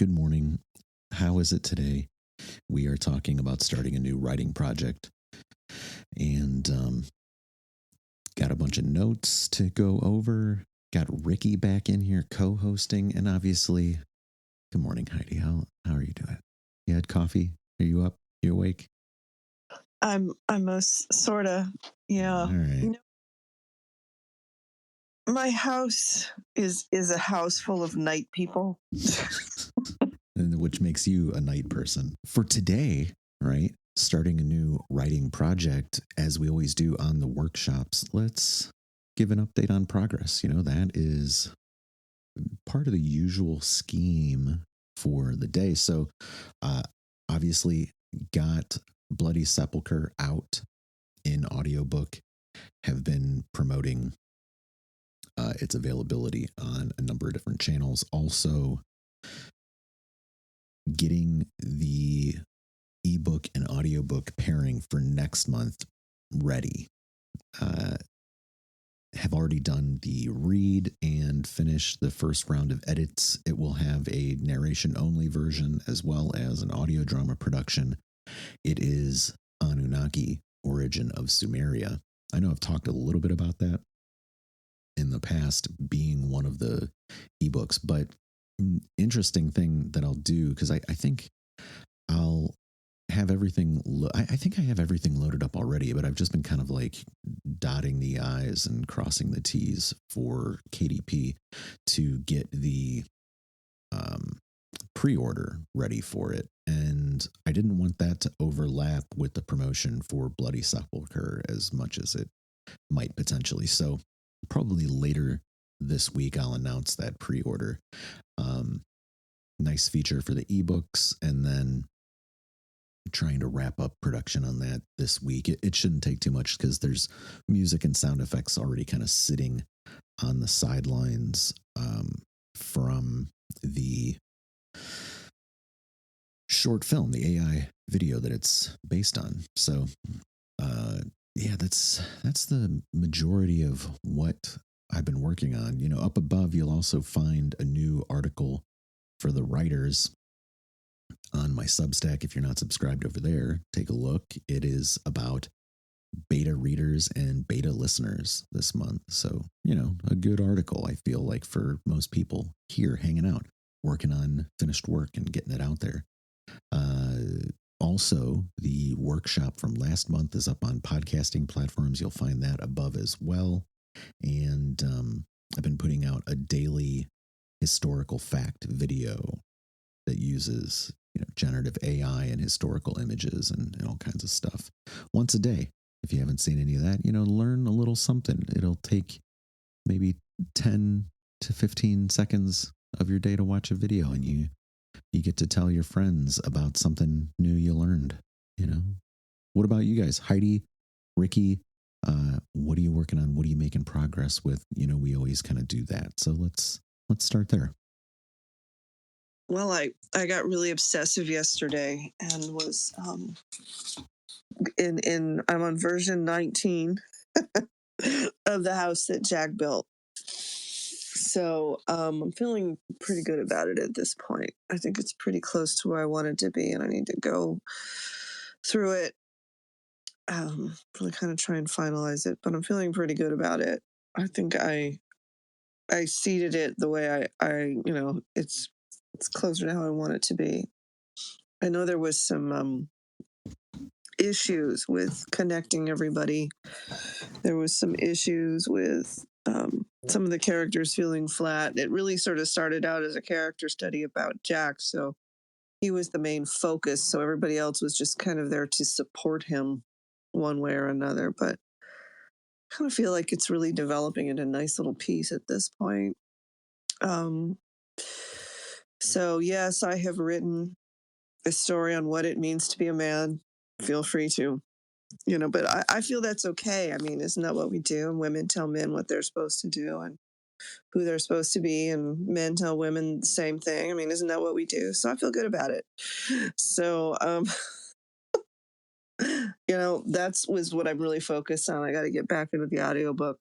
Good morning. How is it today? We are talking about starting a new writing project and got a bunch of notes to go over. Got Ricky back in here co-hosting, and obviously, good morning, Heidi. How are you doing? You had coffee? Are you up? You awake? I'm most sorta, yeah. All right. My house is a house full of night people. Which makes you a night person. For today, right? Starting a new writing project, as we always do on the workshops, let's give an update on progress. That is part of the usual scheme for the day. So, obviously, got Bloody Sepulchre out in audiobook, have been promoting its availability on a number of different channels. Also, getting the ebook and audiobook pairing for next month ready. Have already done the read and finished the first round of edits. It will have a narration only version as well as an audio drama production. It is Anunnaki, Origin of Sumeria. I know I've talked a little bit about that in the past, being one of the ebooks, but interesting thing that I'll do, because I think I'll have everything. I think I have everything loaded up already, but I've just been kind of like dotting the I's and crossing the T's for KDP to get the pre-order ready for it. And I didn't want that to overlap with the promotion for Bloody Sepulchre as much as it might potentially. So probably later this week, I'll announce that pre-order. Nice feature for the ebooks, and then trying to wrap up production on that this week. It shouldn't take too much because there's music and sound effects already kind of sitting on the sidelines from the short film, the AI video that it's based on. So, yeah, that's the majority of what I've been working on. Up above, you'll also find a new article for the writers on my Substack. If you're not subscribed over there, take a look. It is about beta readers and beta listeners this month. So, a good article, I feel like, for most people here hanging out, working on finished work and getting it out there. Also, the workshop from last month is up on podcasting platforms. You'll find that above as well. And I've been putting out a daily historical fact video that uses generative AI and historical images and all kinds of stuff once a day. If you haven't seen any of that, learn a little something. It'll take maybe 10 to 15 seconds of your day to watch a video, and you get to tell your friends about something new you learned. What about you guys? Heidi, Ricky, what are you working on? What are you making progress with? We always kind of do that. So let's start there. Well, I got really obsessive yesterday and was I'm on version 19 of the house that Jack built. So I'm feeling pretty good about it at this point. I think it's pretty close to where I want it to be, and I need to go through it, really kind of try and finalize it. But I'm feeling pretty good about it. I think I seeded it the way I it's closer to how I want it to be. I know there was some issues with connecting everybody. There was some issues with some of the characters feeling flat. It really sort of started out as a character study about Jack, so he was the main focus. So everybody else was just kind of there to support him one way or another. But I kind of feel like it's really developing into a nice little piece at this point. So yes, I have written a story on what it means to be a man. Feel free to, but I feel that's okay. I mean, isn't that what we do? And women tell men what they're supposed to do and who they're supposed to be, and men tell women the same thing. I mean, isn't that what we do? So I feel good about it. So, that's was what I'm really focused on. I got to get back into the audiobook.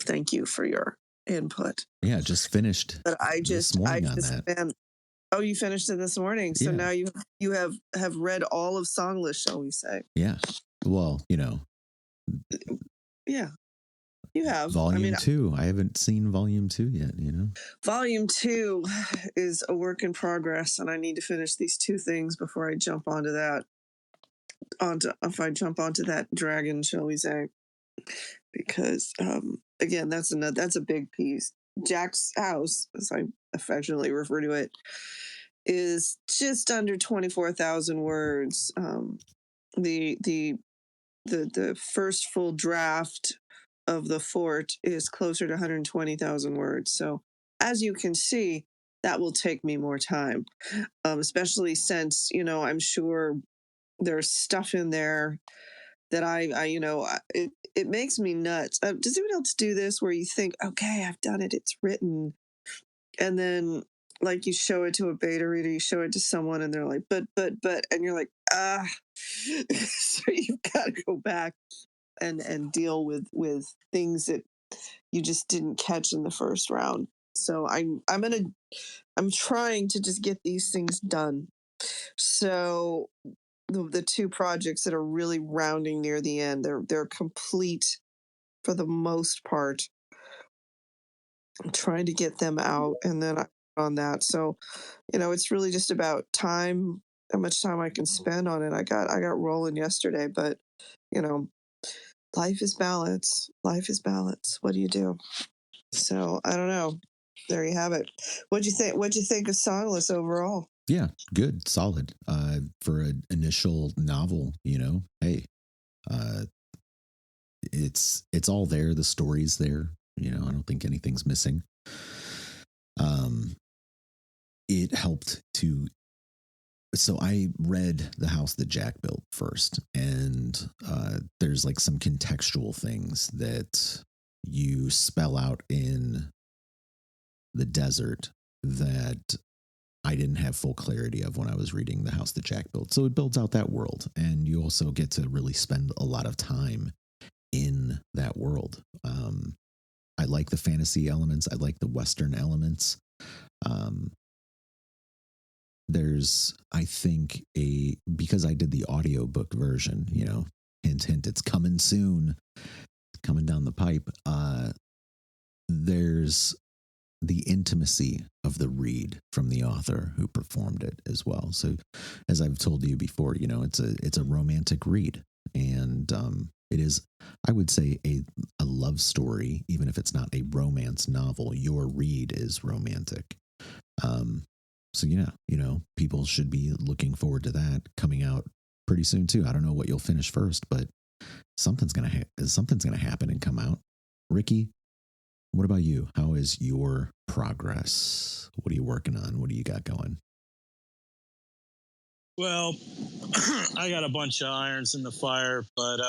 Thank you for your input. Yeah, just finished. But I just, this morning on that. man, Oh, you finished it this morning. So Yeah. now you have read all of Songless, shall we say? Yeah. Well, Yeah, you have. Volume 2. I haven't seen Volume 2 yet, Volume 2 is a work in progress, and I need to finish these two things before I jump onto that. If I jump onto that dragon, shall we say? Because again, that's a big piece. Jack's house, as I affectionately refer to it, is just under 24,000 words. The first full draft of the fort is closer to 120,000 words. So as you can see, that will take me more time, especially since I'm sure there's stuff in there that it makes me nuts. Does anyone else do this where you think, okay, I've done it, it's written, and then like you show it to a beta reader, you show it to someone, and they're like, but, and you're like, so you've got to go back and deal with things that you just didn't catch in the first round. So I'm trying to just get these things done. So the two projects that are really rounding near the end, they're complete for the most part. I'm trying to get them out, and then on that. So, it's really just about time, how much time I can spend on it. I got rolling yesterday, but life is balance. Life is balance. What do you do? So I don't know. There you have it. What'd you think? What'd you think of Songless overall? Yeah, good, solid. For an initial novel, hey, it's all there. The story's there. I don't think anything's missing. It helped to. So I read The House That Jack Built first, and there's like some contextual things that you spell out in the desert that I didn't have full clarity of when I was reading The House That Jack Built. So it builds out that world, and you also get to really spend a lot of time in that world. I like the fantasy elements. I like the Western elements. There's, I think, because I did the audiobook version, hint, hint, it's coming soon, coming down the pipe. There's the intimacy of the read from the author who performed it as well. So as I've told you before, it's a romantic read, and it is, I would say, a love story, even if it's not a romance novel. Your read is romantic. So people should be looking forward to that coming out pretty soon too. I don't know what you'll finish first, but something's gonna happen and come out. Ricky, what about you? How is your progress? What are you working on? What do you got going? Well, I got a bunch of irons in the fire, but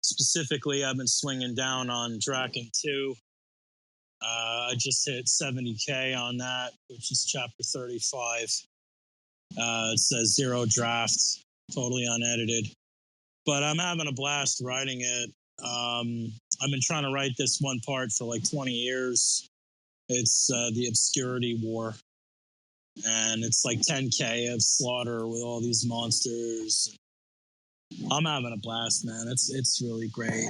specifically, I've been swinging down on Draken 2. I just hit 70K on that, which is chapter 35. It says 0 drafts, totally unedited. But I'm having a blast writing it. I've been trying to write this one part for like 20 years. It's the Obscurity War. And it's like 10K of slaughter with all these monsters. I'm having a blast, man. It's really great.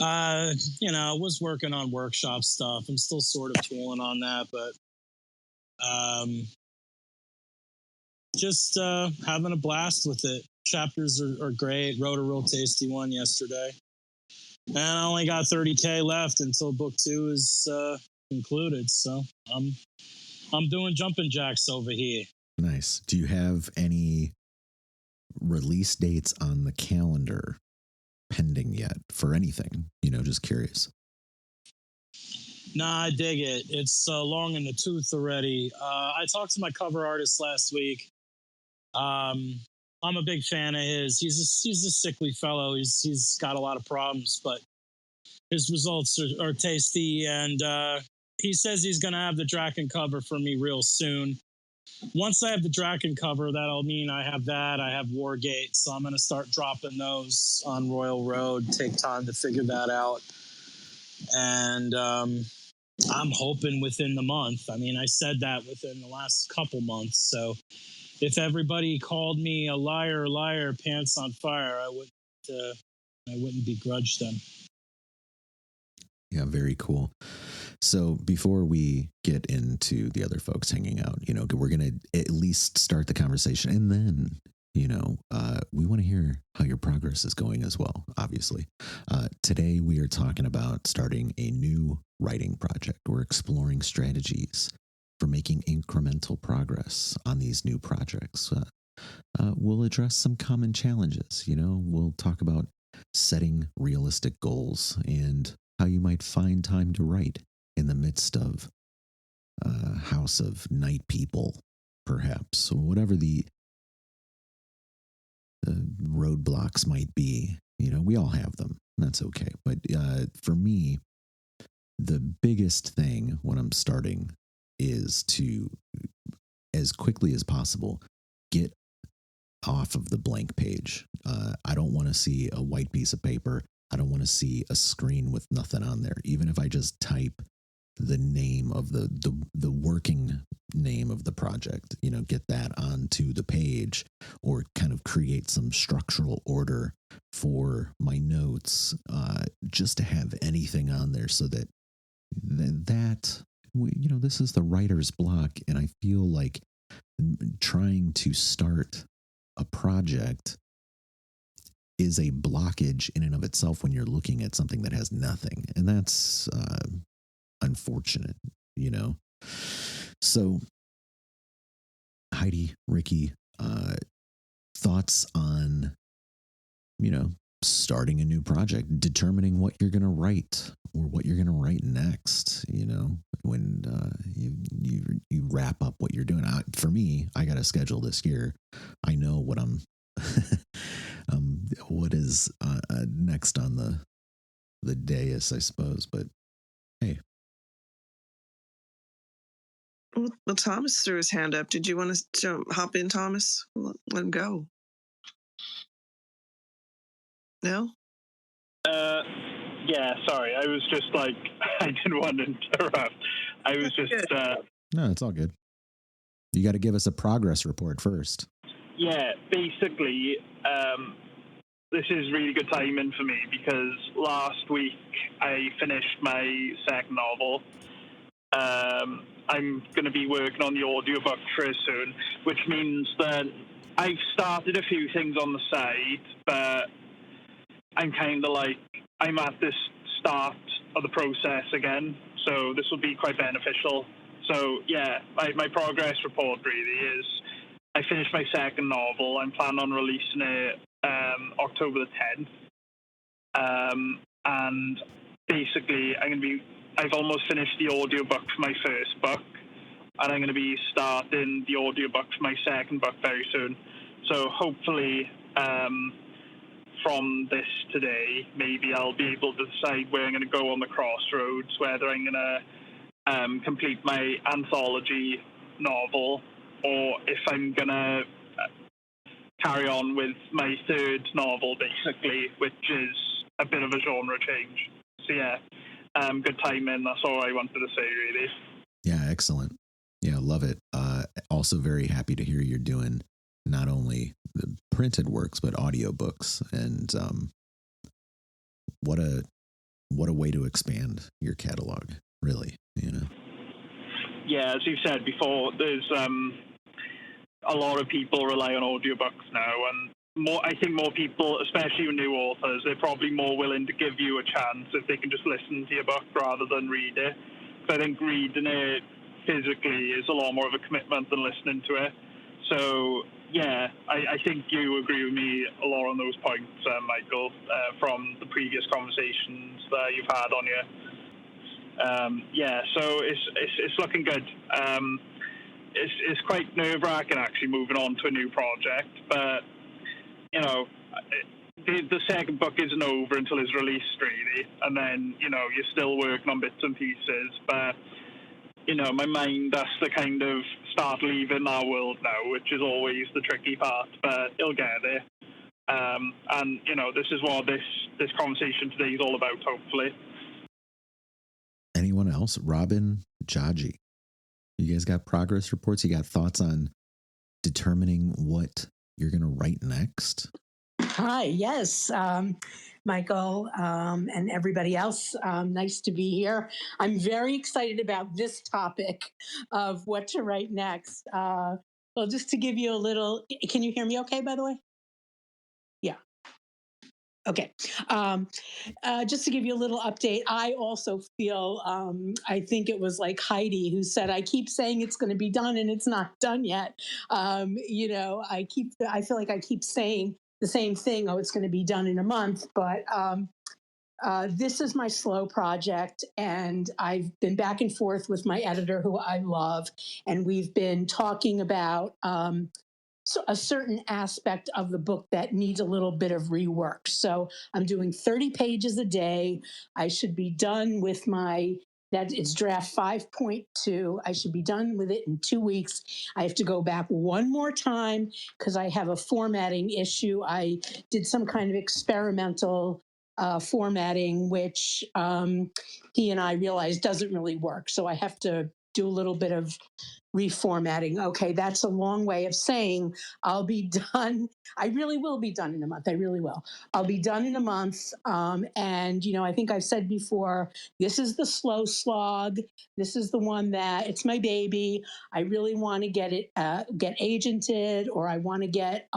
I was working on workshop stuff. I'm still sort of tooling on that, but just having a blast with it. Chapters are great. Wrote a real tasty one yesterday. And I only got 30K left until book 2 is concluded. So I'm doing jumping jacks over here. Nice. Do you have any release dates on the calendar pending yet for anything? Just curious. Nah, I dig it. It's long in the tooth already. I talked to my cover artist last week. I'm a big fan of his. He's a sickly fellow. He's got a lot of problems, but his results are tasty. And he says he's going to have the Draken cover for me real soon. Once I have the Draken cover, that'll mean I have that. I have Wargate, so I'm going to start dropping those on Royal Road. Take time to figure that out. And I'm hoping within the month. I mean, I said that within the last couple months. So if everybody called me a liar, pants on fire, I wouldn't begrudge them. Yeah, very cool. So before we get into the other folks hanging out, we're going to at least start the conversation, and then, we want to hear how your progress is going as well, obviously. Today we are talking about starting a new writing project. We're exploring strategies for making incremental progress on these new projects. We'll address some common challenges. We'll talk about setting realistic goals and how you might find time to write in the midst of a house of night people, perhaps, or whatever the roadblocks might be. We all have them. That's okay. But for me, the biggest thing when I'm starting is to, as quickly as possible, get off of the blank page. I don't want to see a white piece of paper. I don't want to see a screen with nothing on there. Even if I just type the name of the working name of the project, get that onto the page, or kind of create some structural order for my notes, just to have anything on there so that this is the writer's block. And I feel like trying to start a project is a blockage in and of itself when you're looking at something that has nothing. And that's unfortunate, So, Heidi, Ricky, thoughts on, starting a new project, determining what you're going to write or what you're going to write next, when you wrap up what you're doing. For me, I got a schedule this year. I know what I'm what is next on the dais, I suppose. But hey. Well, Thomas threw his hand up. Did you want to hop in, Thomas? Let him go. No? Yeah, sorry. I was just like, I didn't want to interrupt. I was just... No, it's all good. You got to give us a progress report first. Yeah, basically, this is really good timing for me because last week I finished my second novel. I'm going to be working on the audiobook very soon, which means that I've started a few things on the side, but I'm kind of like, I'm at this start of the process again, so this will be quite beneficial. So, yeah, my progress report really is I finished my second novel. I'm planning on releasing it October the 10th. And basically, I've almost finished the audiobook for my first book, and I'm going to be starting the audiobook for my second book very soon. So hopefully, from this today, maybe I'll be able to decide where I'm going to go on the crossroads, whether I'm going to complete my anthology novel, or if I'm going to carry on with my third novel, basically, which is a bit of a genre change. So, yeah, good timing. That's all I wanted to say, really. Yeah, excellent. Yeah, love it. Also very happy to hear you're doing not only the printed works, but audiobooks. And what a way to expand your catalog, really, Yeah, as you've said before, there's a lot of people rely on audiobooks now, and I think more people, especially new authors, they're probably more willing to give you a chance if they can just listen to your book rather than read it. So I think reading it physically is a lot more of a commitment than listening to it. So, yeah, I think you agree with me a lot on those points, Michael, from the previous conversations that you've had on your... yeah, so it's looking good. It's quite nerve-wracking, actually, moving on to a new project, but, the second book isn't over until it's released, really, and then, you're still working on bits and pieces, but, my mind has to kind of start leaving our world now, which is always the tricky part, but it'll get there. And, this is what this conversation today is all about, hopefully. Anyone else. Robin Jaji, you guys got progress reports? You got thoughts on determining what you're going to write next? Hi, yes, Michael, and everybody else. Nice to be here. I'm very excited about this topic of what to write next. Well, just to give you a little, can you hear me okay, by the way? Yeah. Okay. Just to give you a little update, I also feel, I think it was like Heidi who said, I keep saying it's going to be done and it's not done yet. I feel like I keep saying the same thing. Oh, it's going to be done in a month. But this is my slow project. And I've been back and forth with my editor, who I love. And we've been talking about a certain aspect of the book that needs a little bit of rework. So I'm doing 30 pages a day. I should be done with it's draft 5.2. I should be done with it in 2 weeks. I have to go back one more time because I have a formatting issue. I did some kind of experimental formatting, which he and I realized doesn't really work. So I have to do a little bit of reformatting. Okay, that's a long way of saying I'll be done. I really will be done in a month. I really will. I'll be done in a month. And, I think I've said before, this is the slow slog. This is the one that it's my baby. I really want to get it, get agented, or I want to get,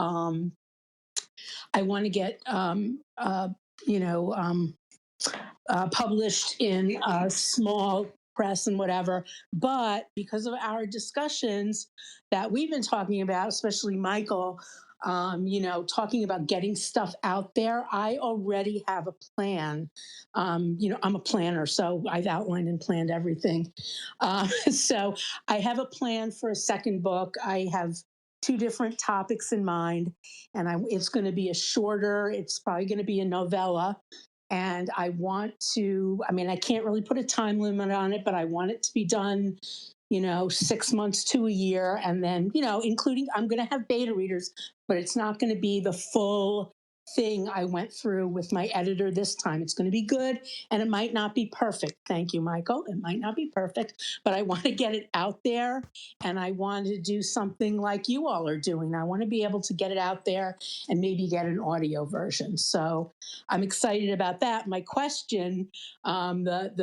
published in a small press and whatever. But because of our discussions that we've been talking about, especially Michael, talking about getting stuff out there, I already have a plan. I'm a planner, so I've outlined and planned everything. So I have a plan for a second book. I have 2 different topics in mind, and it's going to be it's probably going to be a novella. And I can't really put a time limit on it, but I want it to be done, 6 months to a year. And then, including, I'm going to have beta readers, but it's not going to be the full thing I went through with my editor this time. It's going to be good, and it might not be perfect. Thank you, Michael. It might not be perfect, but I want to get it out there, and I want to do something like you all are doing. I want to be able to get it out there and maybe get an audio version. So I'm excited about that. My question, the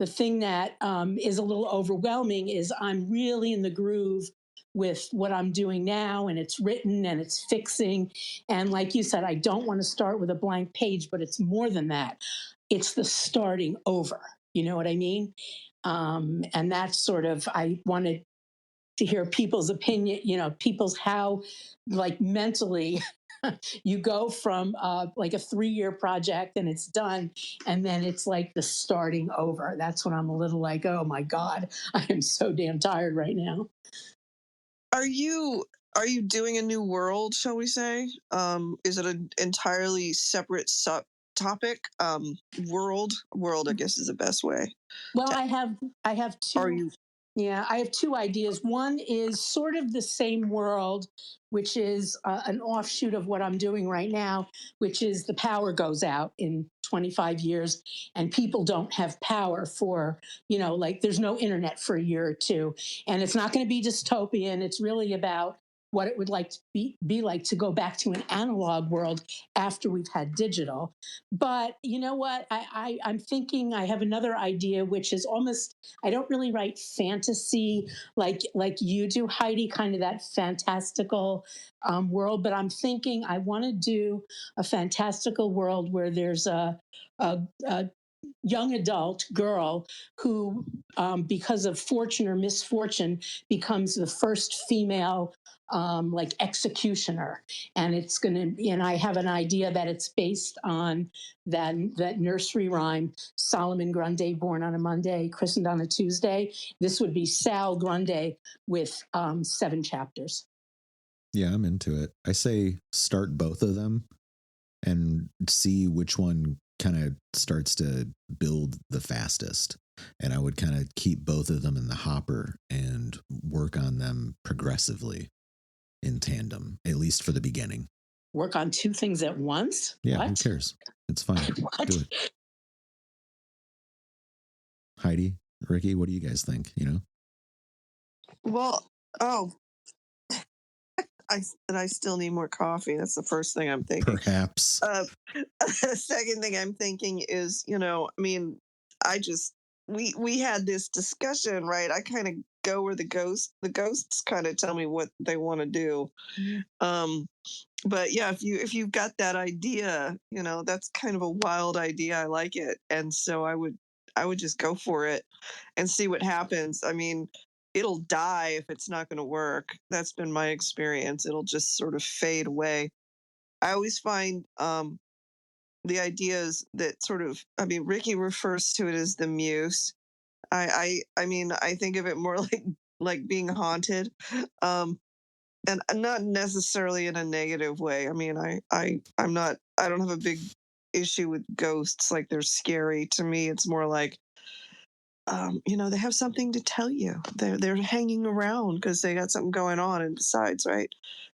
thing that is a little overwhelming is I'm really in the groove with what I'm doing now, and it's written and it's fixing. And like you said, I don't want to start with a blank page, but it's more than that. It's the starting over. You know what I mean? And that's I wanted to hear people's opinion, how mentally you go from like a 3-year project and it's done, and then it's like the starting over. That's when I'm a little like, oh my God, I am so damn tired right now. Are you doing a new world, shall we say? Is it an entirely separate topic? World, I guess, is the best way. Well, I have 2. Yeah, I have 2 ideas. One is sort of the same world, which is an offshoot of what I'm doing right now, which is the power goes out in 25 years and people don't have power for, there's no internet for a year or 2. And it's not going to be dystopian. It's really about what it would like to be like to go back to an analog world after we've had digital. But you know what? I'm thinking I have another idea, which is almost, I don't really write fantasy like you do, Heidi, kind of that fantastical world. But I'm thinking I want to do a fantastical world where there's a young adult girl who, because of fortune or misfortune, becomes the first female executioner. And it's going to, and I have an idea that it's based on that nursery rhyme, Solomon Grundy, born on a Monday, christened on a Tuesday. This would be Sal Grundy with 7 chapters. Yeah, I'm into it. I say start both of them and see which one kind of starts to build the fastest. And I would kind of keep both of them in the hopper and work on them progressively in tandem, at least for the beginning. Work on 2 things at once? Yeah, what? Who cares? It's fine. What? Do it. Heidi, Ricky, what do you guys think? Well, I still need more coffee. That's the first thing I'm thinking. Perhaps. The second thing I'm thinking is, we had this discussion, right? I kind of go where the ghosts kind of tell me what they want to do. But yeah, if you've got that idea, that's kind of a wild idea. I like it. And so I would just go for it and see what happens. I mean, it'll die if it's not going to work. That's been my experience. It'll just sort of fade away. I always find the ideas that Ricky refers to it as the muse. I mean, I think of it more like being haunted, and not necessarily in a negative way. I mean, I don't have a big issue with ghosts. Like, they're scary to me. It's more like, they have something to tell you. They're hanging around because they got something going on. And besides, right,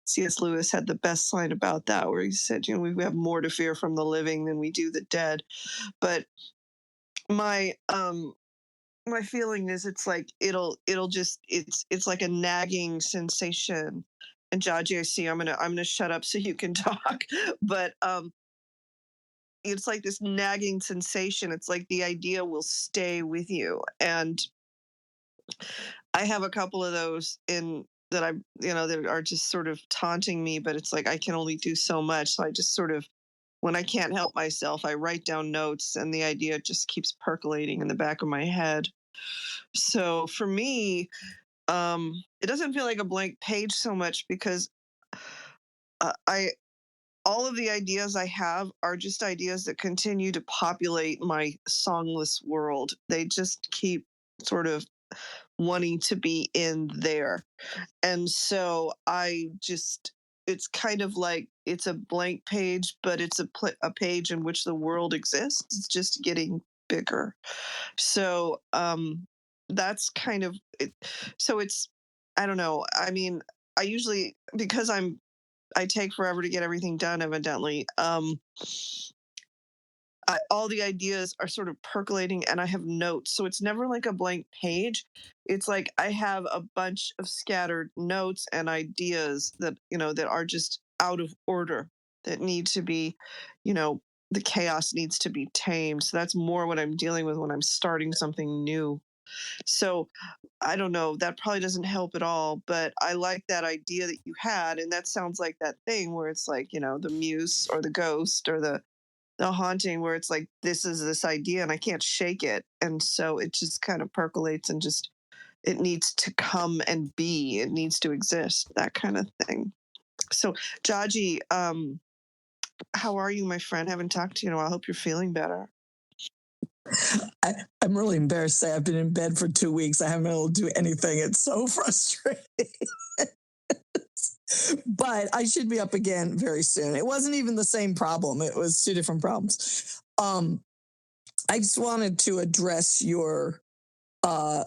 C.S. Lewis had the best line about that, where he said, we have more to fear from the living than we do the dead. But my feeling is, it's like it'll just it's like a nagging sensation. And Jaji, I see I'm gonna shut up so you can talk. But it's like this nagging sensation. It's like the idea will stay with you. And I have a couple of those that are just sort of taunting me, but it's like I can only do so much. So I just sort of, when I can't help myself, I write down notes, and the idea just keeps percolating in the back of my head. So for me, it doesn't feel like a blank page so much, because all of the ideas I have are just ideas that continue to populate my songless world. They just keep sort of wanting to be in there. And so it's kind of like it's a blank page, but it's a page in which the world exists. It's just getting bigger. So that's kind of it. So it's, I don't know. I mean, I usually, because I take forever to get everything done, evidently. All the ideas are sort of percolating, and I have notes. So it's never like a blank page. It's like I have a bunch of scattered notes and ideas that are just out of order, that need to be, the chaos needs to be tamed. So that's more what I'm dealing with when I'm starting something new. So I don't know, that probably doesn't help at all, but I like that idea that you had. And that sounds like that thing where it's like, the muse or the ghost or the haunting, where it's like, this is this idea and I can't shake it. And so it just kind of percolates, and just, it needs to come and be, it needs to exist, that kind of thing. So Jaji, how are you, my friend? Haven't talked to you in a while. I hope you're feeling better. I'm really embarrassed to say I've been in bed for 2 weeks. I haven't been able to do anything. It's so frustrating. But I should be up again very soon. It wasn't even the same problem. It was 2 different problems. I just wanted to address your, I'll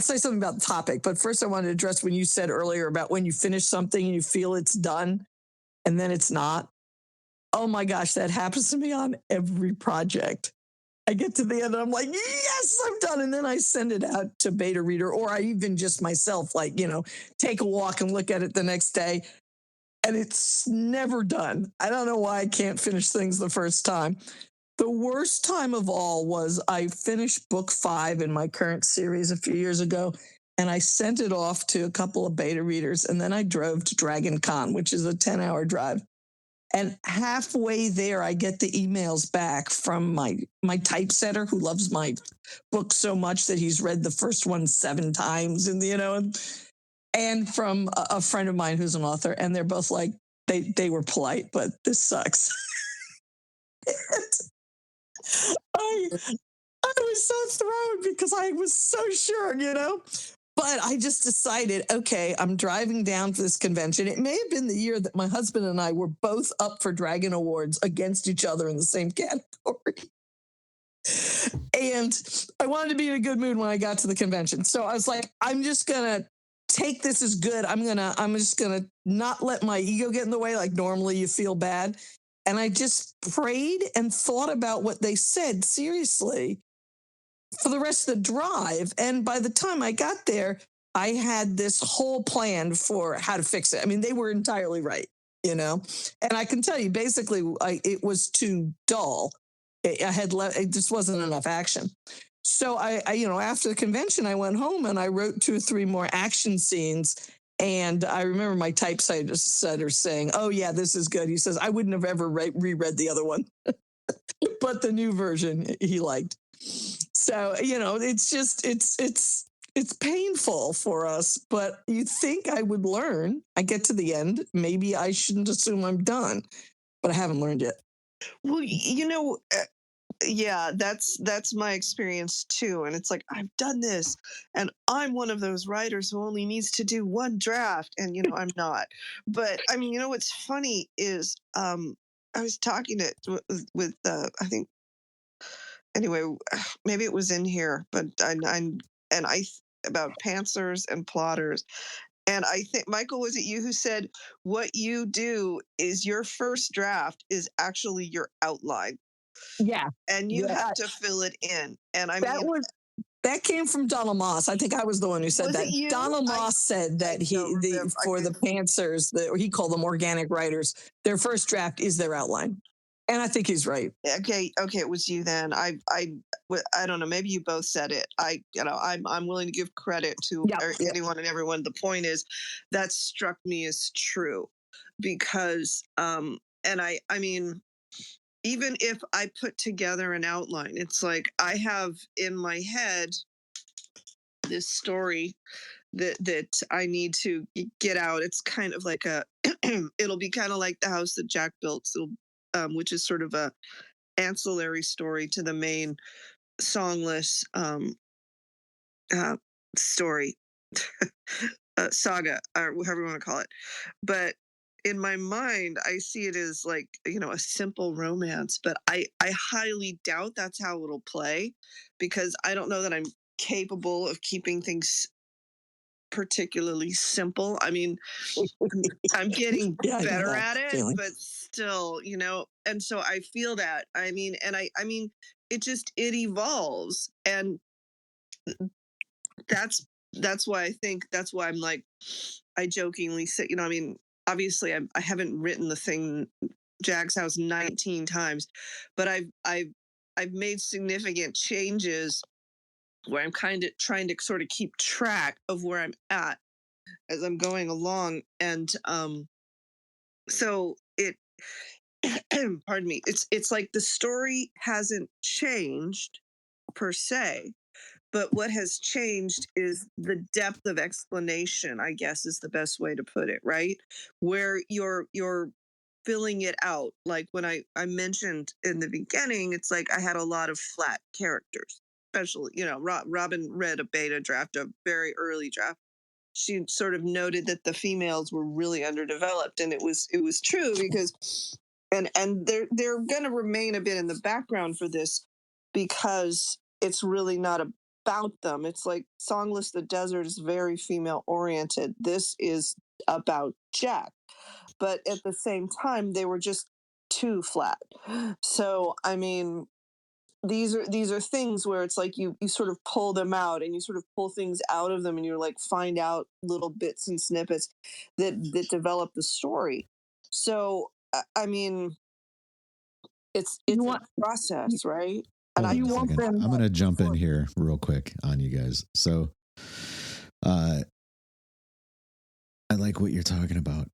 say something about the topic, but first I wanted to address when you said earlier about when you finish something and you feel it's done and then it's not. Oh my gosh, that happens to me on every project. I get to the end and I'm like, yes, I'm done. And then I send it out to beta reader, or I even just myself, take a walk and look at it the next day. And it's never done. I don't know why I can't finish things the first time. The worst time of all was I finished book 5 in my current series a few years ago, and I sent it off to a couple of beta readers. And then I drove to Dragon Con, which is a 10-hour drive. And halfway there, I get the emails back from my typesetter, who loves my book so much that he's read the first one 7 times, and from a friend of mine who's an author, and they're both like, they were polite, but this sucks. I was so thrown because I was so sure, But I just decided, okay, I'm driving down to this convention. It may have been the year that my husband and I were both up for Dragon Awards against each other in the same category. And I wanted to be in a good mood when I got to the convention. So I was like, I'm just going to take this as good. I'm just going to not let my ego get in the way. Like, normally you feel bad. And I just prayed and thought about what they said seriously for the rest of the drive. And by the time I got there, I had this whole plan for how to fix it. I mean, they were entirely right, you know? And I can tell you, basically, it was too dull. It just wasn't enough action. So I, you know, after the convention, I went home and I wrote 2 or 3 more action scenes. And I remember my typesetter saying, "Oh yeah, this is good." He says, "I wouldn't have ever reread the other one, but the new version he liked." So, you know, it's just it's painful for us, but you think I would learn. I get to the end. Maybe I shouldn't assume I'm done, but I haven't learned yet. Well, you know, yeah, that's my experience too. And it's like, I've done this, and I'm one of those writers who only needs to do 1 draft, and you know, I'm not. But I mean, you know, what's funny is I was talking with I think, anyway, maybe it was in here, but I about pantsers and plotters. And I think, Michael, was it you who said what you do is your first draft is actually your outline, Yeah, and you yeah. have to fill it in. And I That mean, was that came from Donald Moss. I think I was the one who said was that. it you? Donald Moss said that for the pantsers, he called them organic writers, their first draft is their outline. And I think he's right. Okay, it was you then. I don't know. Maybe you both said it. I'm willing to give credit to anyone and everyone. The point is, that struck me as true, because and I mean, even if I put together an outline, it's like I have in my head this story that I need to get out. It's kind of like it'll be kind of like the house that Jack built, which is sort of a ancillary story to the main songless story, saga, or whatever you want to call it. But in my mind, I see it as like, you know, a simple romance, but I highly doubt that's how it'll play, because I don't know that I'm capable of keeping things particularly simple. I mean, I'm getting better at it, feeling. But still, you know, and so I feel that. I mean, and I mean, it evolves, and that's why I'm like, I jokingly say, you know, I mean, obviously I haven't written the thing Jack's House 19 times, but I've made significant changes where I'm kind of trying to sort of keep track of where I'm at as I'm going along. And so it pardon me, it's like the story hasn't changed per se, but what has changed is the depth of explanation, I guess is the best way to put it, right? Where you're filling it out. Like when I mentioned in the beginning, it's like I had a lot of flat characters, especially, you know, Robin read a beta draft, a very early draft. She sort of noted that the females were really underdeveloped, and it was true, because and they're going to remain a bit in the background for this, because it's really not about them. It's like Songless the Desert is very female oriented. This is about Jack, but at the same time they were just too flat. So I mean, these are things where it's like you sort of pull them out, and you sort of pull things out of them, and you're like, find out little bits and snippets that develop the story. So I mean, it's a process, right? And I'm going to jump in here real quick on you guys. So I like what you're talking about.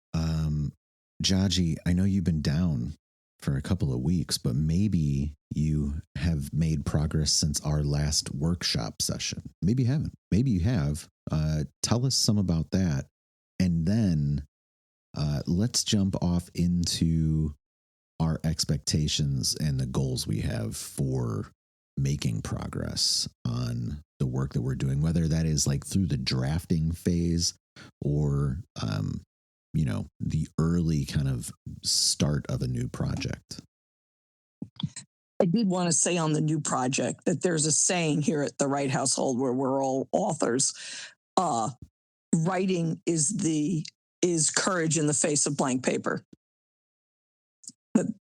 Jaji, I know you've been down for a couple of weeks, but maybe you have made progress since our last workshop session. Maybe you haven't. Maybe you have. Tell us some about that. And then let's jump off into our expectations and the goals we have for making progress on the work that we're doing, whether that is like through the drafting phase or, you know, the early kind of start of a new project. I did want to say on the new project that there's a saying here at the Wright household, where we're all authors. Writing is courage in the face of blank paper.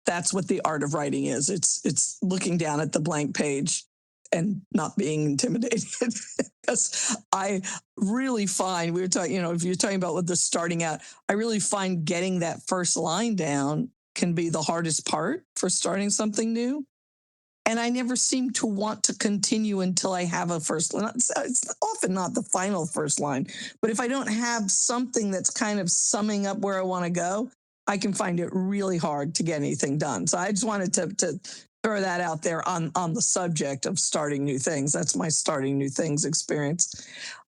That's what the art of writing is. It's looking down at the blank page and not being intimidated. Because I really find, we were talking, if you're talking about with the starting out, I really find getting that first line down can be the hardest part for starting something new. And I never seem to want to continue until I have a first line. It's often not the final first line, but if I don't have something that's kind of summing up where I want to go, I can find it really hard to get anything done. So I just wanted to throw that out there on the subject of starting new things. That's my starting new things experience.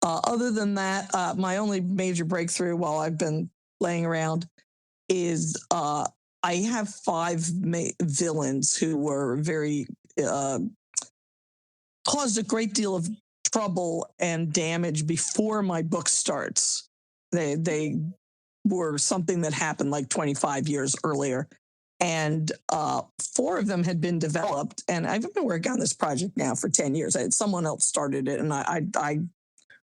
Other than that, my only major breakthrough while I've been laying around is I have 5 villains who were very caused a great deal of trouble and damage before my book starts. They were something that happened like 25 years earlier. And 4 of them had been developed. And I've been working on this project now for 10 years. Someone else started it, and I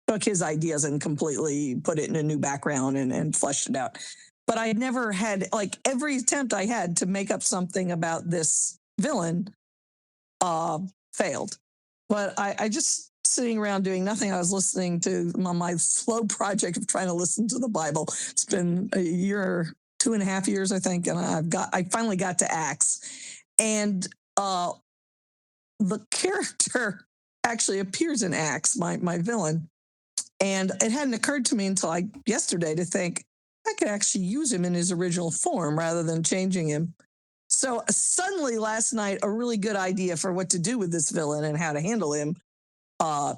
took his ideas and completely put it in a new background and fleshed it out. But I never had, like, every attempt I had to make up something about this villain failed. But I just sitting around doing nothing. I was listening to my slow project of trying to listen to the Bible. It's been a year, 2.5 years, I think, and I finally got to Acts, and the character actually appears in Acts, my villain, and it hadn't occurred to me until yesterday to think I could actually use him in his original form rather than changing him. So suddenly last night, a really good idea for what to do with this villain and how to handle him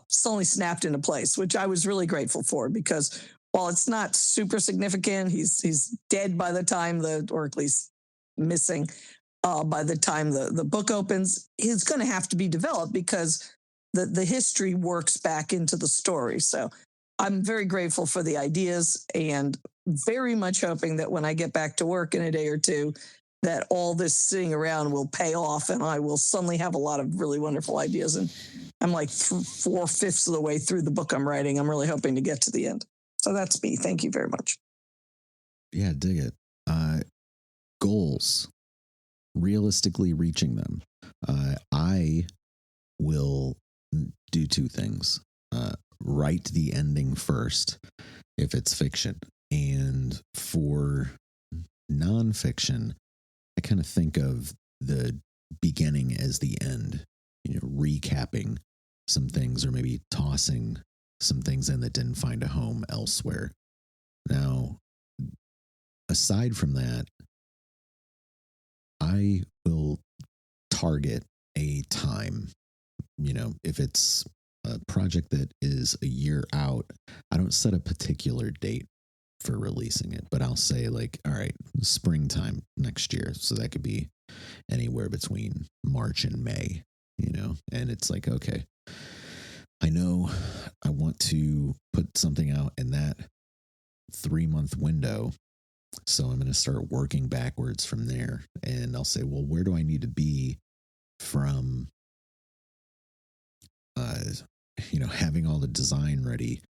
suddenly snapped into place, which I was really grateful for, because while it's not super significant, he's dead by the time or at least missing by the time the book opens. He's going to have to be developed because the history works back into the story. So I'm very grateful for the ideas, and very much hoping that when I get back to work in a day or two, that all this sitting around will pay off and I will suddenly have a lot of really wonderful ideas. And I'm like 4/5 of the way through the book I'm writing. I'm really hoping to get to the end. So that's me. Thank you very much. Yeah, dig it. Goals, realistically reaching them. I will do 2 things. Write the ending first if it's fiction. And for nonfiction, I kind of think of the beginning as the end, recapping some things or maybe tossing some things in that didn't find a home elsewhere. Now, aside from that, I will target a time. If it's a project that is a year out, I don't set a particular date for releasing it, but I'll say, like, all right, springtime next year. So that could be anywhere between March and May, and it's like, okay, I know I want to put something out in that 3-month window. So I'm going to start working backwards from there. And I'll say, well, where do I need to be from, having all the design ready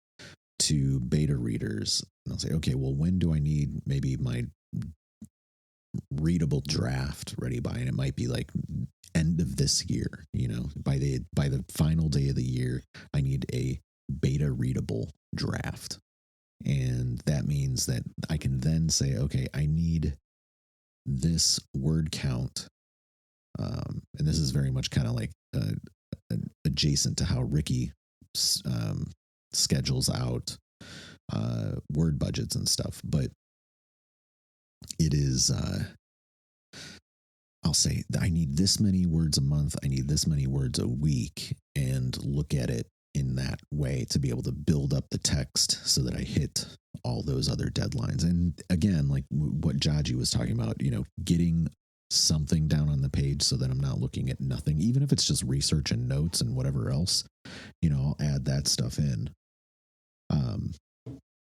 to beta readers? And I'll say, okay, well, when do I need maybe my readable draft ready by? And it might be like end of this year, by the final day of the year, I need a beta readable draft. And that means that I can then say, okay, I need this word count. And this is very much kind of like adjacent to how Ricky schedules out word budgets and stuff. But it is, I'll say, I need this many words a month. I need this many words a week, and look at it in that way to be able to build up the text so that I hit all those other deadlines. And again, like what Jaji was talking about, getting something down on the page so that I'm not looking at nothing, even if it's just research and notes and whatever else, I'll add that stuff in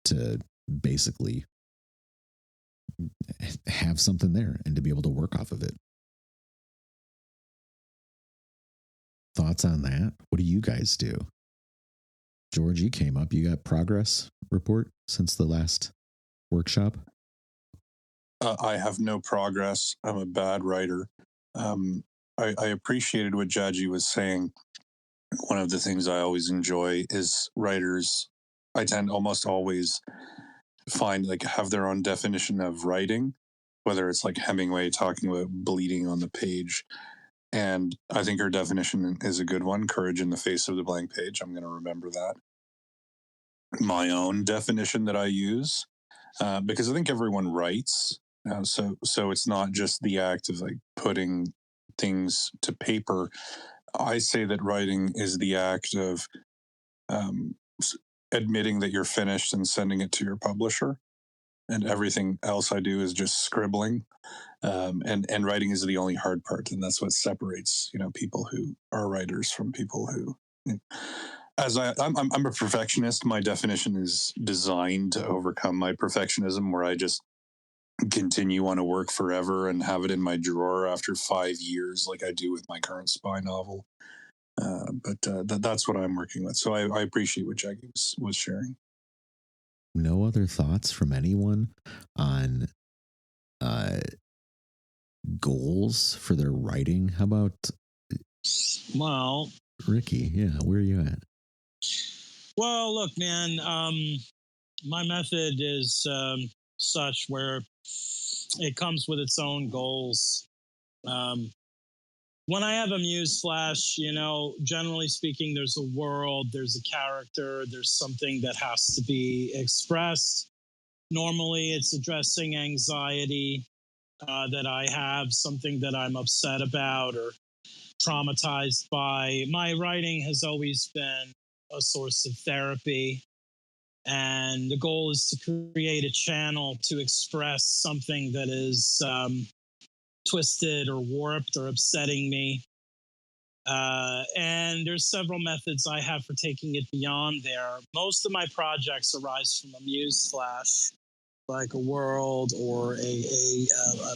to basically have something there and to be able to work off of it. Thoughts on that? What do you guys do? George, you came up. You got progress report since the last workshop? I have no progress. I'm a bad writer. I appreciated what Jaji was saying one of the things I always enjoy is writers. I tend almost always find like have their own definition of writing, whether it's like Hemingway talking about bleeding on the page. And I think her definition is a good one, courage in the face of the blank page. I'm going to remember that. My own definition that I use, because I think everyone writes. So it's not just the act of like putting things to paper. I say that writing is the act of admitting that you're finished and sending it to your publisher. And everything else I do is just scribbling. And writing is the only hard part, and that's what separates people who are writers from people who. I'm a perfectionist. My definition is designed to overcome my perfectionism, where I just continue on a work forever and have it in my drawer after 5 years, like I do with my current spy novel. But that's what I'm working with. So I appreciate what Jackie was sharing. No other thoughts from anyone on goals for their writing? How about Ricky? Yeah, where are you at? Well, look, man, my method is such where it comes with its own goals. When I have a muse flash, generally speaking, there's a world, there's a character, there's something that has to be expressed. Normally, it's addressing anxiety that I have, something that I'm upset about or traumatized by. My writing has always been a source of therapy. And the goal is to create a channel to express something that is twisted or warped or upsetting me. And there's several methods I have for taking it beyond there. Most of my projects arise from a muse flash, like a world or a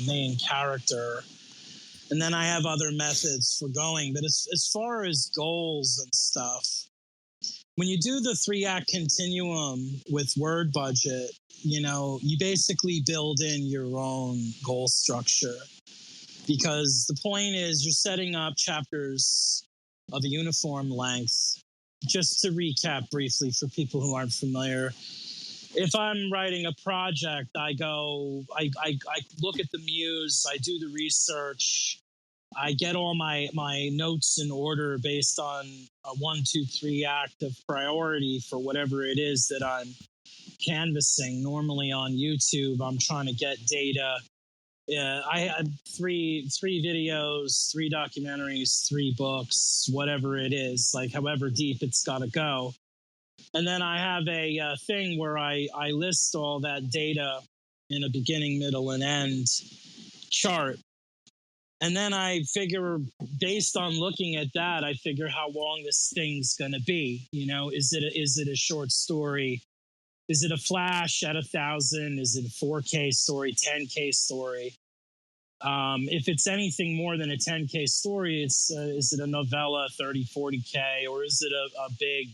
main character. And then I have other methods for going. But as far as goals and stuff, when you do the 3-act continuum with word budget, you basically build in your own goal structure. Because the point is you're setting up chapters of a uniform length. Just to recap briefly for people who aren't familiar, if I'm writing a project, I look at the muse, I do the research, I get all my notes in order based on a 1, 2, 3 act of priority for whatever it is that I'm canvassing. Normally on YouTube, I'm trying to get data. I had three videos, 3 documentaries, 3 books, whatever it is, like however deep it's got to go. And then I have a thing where I list all that data in a beginning, middle, and end chart. And then I figure, based on looking at that, I figure how long this thing's going to be. Is it a short story? Is it a flash at 1,000? Is it a 4K story, 10K story? If it's anything more than a 10K story, is it a novella, 30, 40K, or is it a big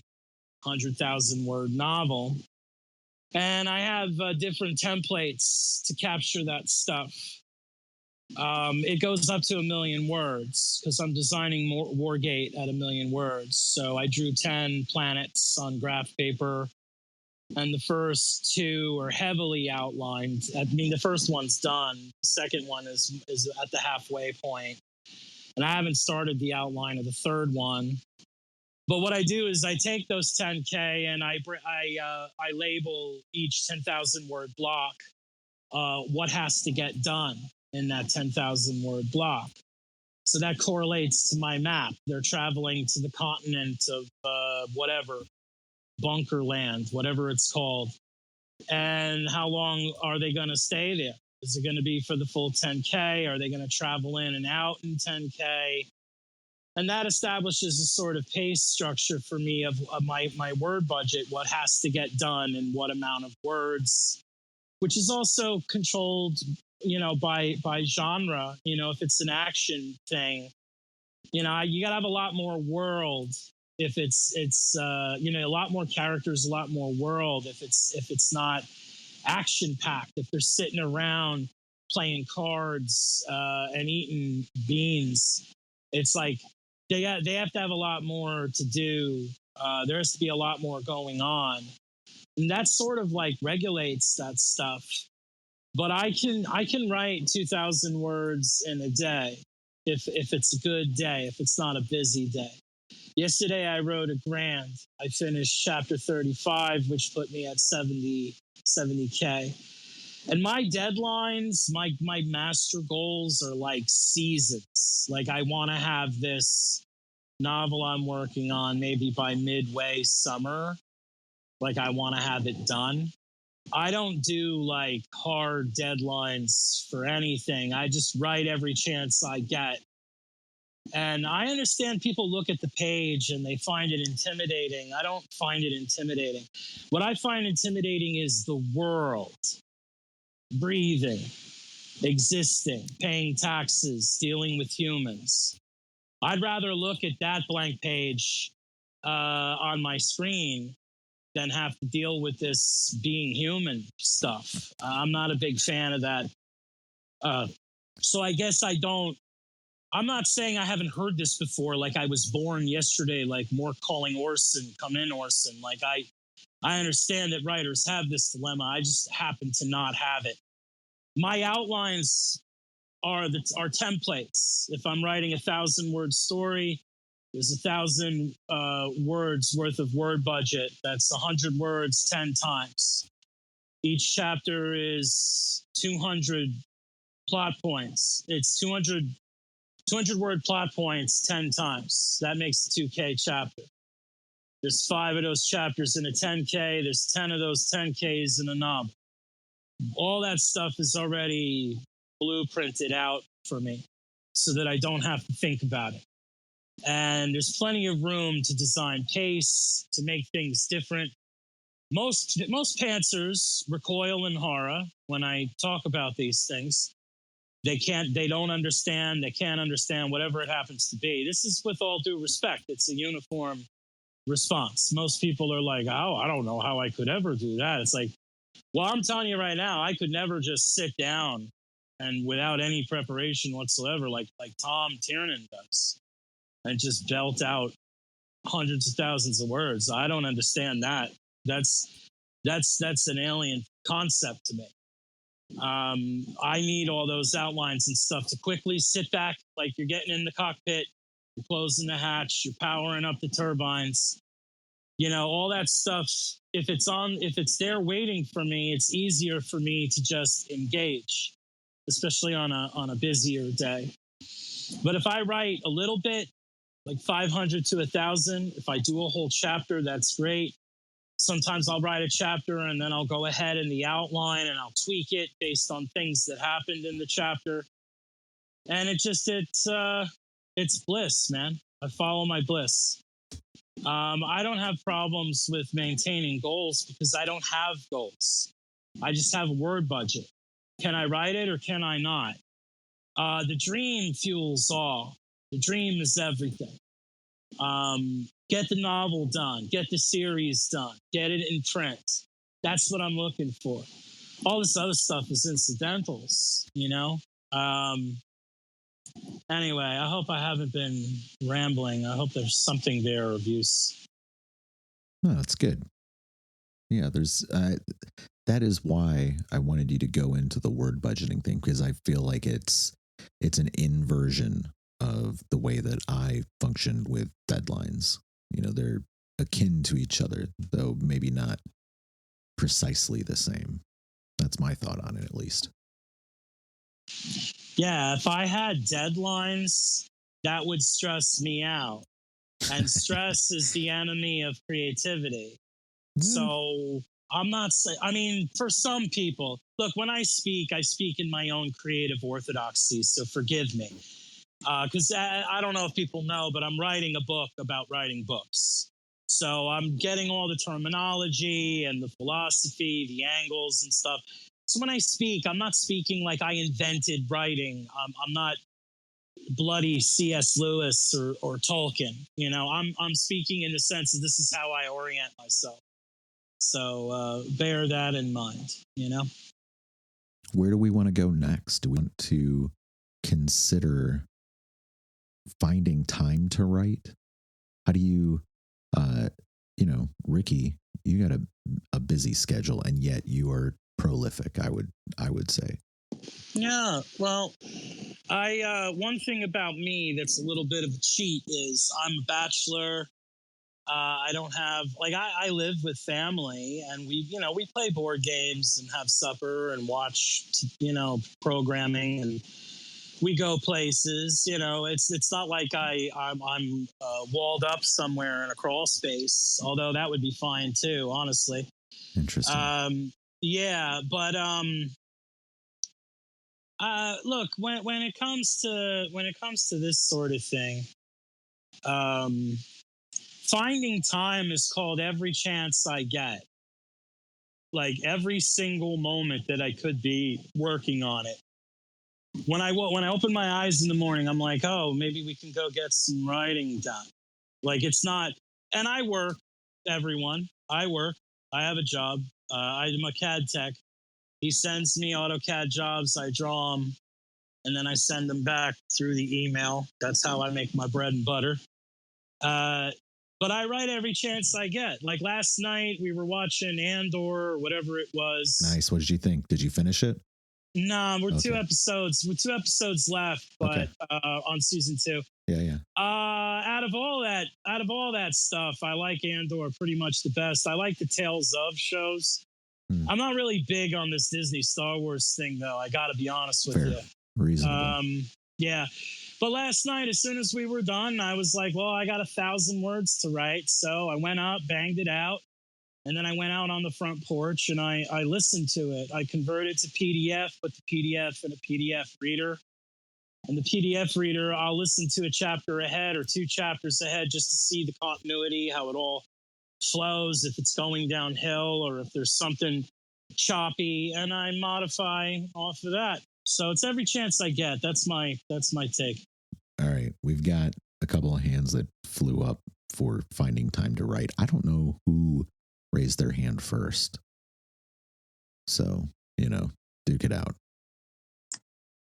100,000 word novel? And I have different templates to capture that stuff. It goes up to 1 million words because I'm designing Wargate at 1 million words. So I drew 10 planets on graph paper, and the first 2 are heavily outlined. I mean, the first one's done. The second one is at the halfway point, and I haven't started the outline of the third one. But what I do is I take those 10K and I label each 10,000 word block what has to get done in that 10,000 word block. So that correlates to my map. They're traveling to the continent of whatever, Bunkerland, whatever it's called. And how long are they going to stay there? Is it going to be for the full 10K? Are they going to travel in and out in 10K? And that establishes a sort of pace structure for me of my word budget, what has to get done and what amount of words, which is also controlled, by genre. If it's an action thing, you got to have a lot more world. If it's a lot more characters, a lot more world. If it's not action packed, if they're sitting around playing cards and eating beans, it's like they have to have a lot more to do. There has to be a lot more going on, and that sort of like regulates that stuff. But I can write 2,000 words in a day if it's a good day, if it's not a busy day. Yesterday I wrote a grand. I finished chapter 35, which put me at 70K. And my deadlines, my master goals are like seasons. Like I want to have this novel I'm working on maybe by midway summer. Like I want to have it done. I don't do like hard deadlines for anything. I just write every chance I get. And I understand people look at the page and they find it intimidating. I don't find it intimidating. What I find intimidating is the world. Breathing, existing, paying taxes, dealing with humans. I'd rather look at that blank page on my screen than have to deal with this being human stuff. I'm not a big fan of that. So I guess I'm not saying I haven't heard this before. Like I was born yesterday, like more calling Orson, come in Orson. Like I understand that writers have this dilemma. I just happen to not have it. My outlines are templates. If I'm writing 1,000-word story, there's 1,000 words worth of word budget. That's 100 words 10 times. Each chapter is 200 plot points. It's 200 word plot points 10 times. That makes a 2K chapter. There's 5 of those chapters in a 10K. There's 10 of those 10Ks in a novel. All that stuff is already blueprinted out for me so that I don't have to think about it. And there's plenty of room to design pace, to make things different. Most pantsers recoil in horror when I talk about these things. They can't understand whatever it happens to be. This is with all due respect. It's a uniform response. Most people are like, oh, I don't know how I could ever do that. It's like, well, I'm telling you right now, I could never just sit down and without any preparation whatsoever, like Tom Tiernan does, and just belt out hundreds of thousands of words. I don't understand that. That's an alien concept to me. I need all those outlines and stuff to quickly sit back, like you're getting in the cockpit, you're closing the hatch, you're powering up the turbines. You know, all that stuff, if it's there waiting for me, it's easier for me to just engage, especially on a busier day. But if I write a little bit, like 500 to 1,000, if I do a whole chapter, that's great. Sometimes I'll write a chapter and then I'll go ahead in the outline and I'll tweak it based on things that happened in the chapter. And it's bliss, man. I follow my bliss. I don't have problems with maintaining goals because I don't have goals. I just have a word budget. Can I write it or can I not? The dream fuels all. The dream is everything. Get the novel done. Get the series done. Get it in print. That's what I'm looking for. All this other stuff is incidentals, you know? Anyway, I hope I haven't been rambling. I hope there's something there of use. No, that's good. Yeah, that is why I wanted you to go into the word budgeting thing, because I feel like it's an inversion of the way that I functioned with deadlines. You know, they're akin to each other, though maybe not precisely the same. That's my thought on it, at least. Yeah, if I had deadlines, that would stress me out. And stress is the enemy of creativity. So I'm not saying, I mean, for some people, look, when I speak in my own creative orthodoxy, so forgive me. Because I don't know if people know, but I'm writing a book about writing books. So I'm getting all the terminology and the philosophy, the angles and stuff. So when I speak, I'm not speaking like I invented writing. I'm not bloody C.S. Lewis or Tolkien. You know, I'm speaking in the sense that this is how I orient myself. So bear that in mind, you know. Where do we want to go next? Do we want to consider finding time to write? How do you, Ricky, you got a busy schedule, and yet you are prolific. I would say. Yeah, well, I one thing about me that's a little bit of a cheat is I'm a bachelor. I don't have I live with family, and we play board games and have supper and watch programming, and we go places. It's not like I'm walled up somewhere in a crawl space, although that would be fine too, honestly. Interesting. Yeah, but look, when it comes to this sort of thing, finding time is called every chance I get. Like every single moment that I could be working on it. When I open my eyes in the morning, I'm like, oh, maybe we can go get some writing done. Like it's not, and I work. Everyone, I work. I have a job. I'm a CAD tech. He sends me AutoCAD jobs. I draw them, and then I send them back through the email. That's how I make my bread and butter. But I write every chance I get. Like last night, we were watching Andor or whatever it was. Nice. What did you think? Did you finish it? No, we're 2 episodes. We're 2 episodes left, but on season 2. Yeah. Out of all that stuff, I like Andor pretty much the best. I like the Tales of shows. I'm not really big on this Disney Star Wars thing, though. I got to be honest with you. Reasonable. Yeah. But last night, as soon as we were done, I was like, well, I got 1,000 words to write. So I went up, banged it out. And then I went out on the front porch and I listened to it. I converted to PDF, put the PDF in a PDF reader. And the PDF reader, I'll listen to a chapter ahead or 2 chapters ahead just to see the continuity, how it all flows, if it's going downhill or if there's something choppy, and I modify off of that. So it's every chance I get. That's my take. All right. We've got a couple of hands that flew up for finding time to write. I don't know who raised their hand first. So, duke it out.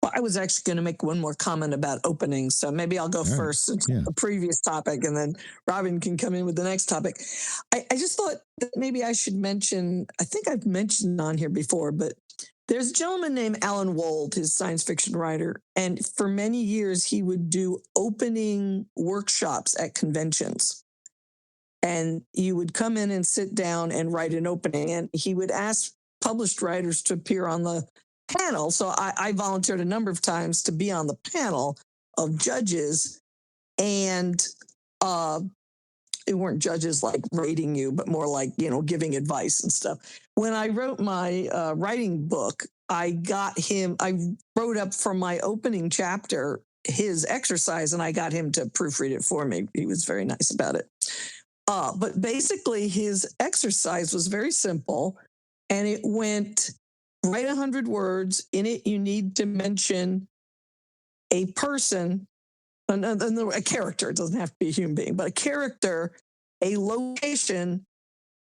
Well, I was actually going to make one more comment about openings, so maybe I'll go first. It's a previous topic, and then Robin can come in with the next topic. I just thought that maybe I should mention, I think I've mentioned on here before, but there's a gentleman named Alan Wold, his science fiction writer, and for many years he would do opening workshops at conventions. And you would come in and sit down and write an opening, and he would ask published writers to appear on the panel. So I volunteered a number of times to be on the panel of judges, and it weren't judges like rating you, but more like, giving advice and stuff. When I wrote my writing book, I wrote up from my opening chapter his exercise, and I got him to proofread it for me. He was very nice about it. But basically his exercise was very simple, and it went, write 100 words. In it, you need to mention a person, a character. It doesn't have to be a human being, but a character, a location,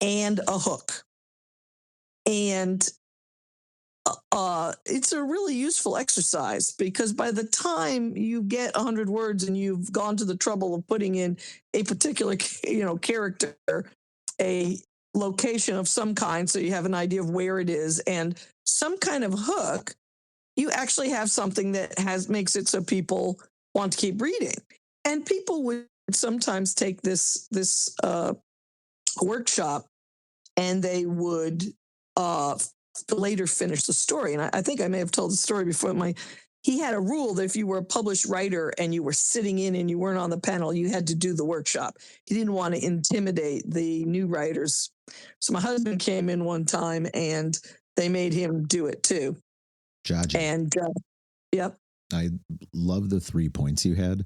and a hook. And it's a really useful exercise, because by the time you get 100 words and you've gone to the trouble of putting in a particular, character, a location of some kind, so you have an idea of where it is, and some kind of hook, you actually have something that makes it so people want to keep reading. And people would sometimes take this workshop, and they would later finish the story. And I think I may have told the story before. He had a rule that if you were a published writer and you were sitting in and you weren't on the panel, you had to do the workshop. He didn't want to intimidate the new writers. So my husband came in one time and they made him do it too. Jaji. And yep. I love the 3 points you had,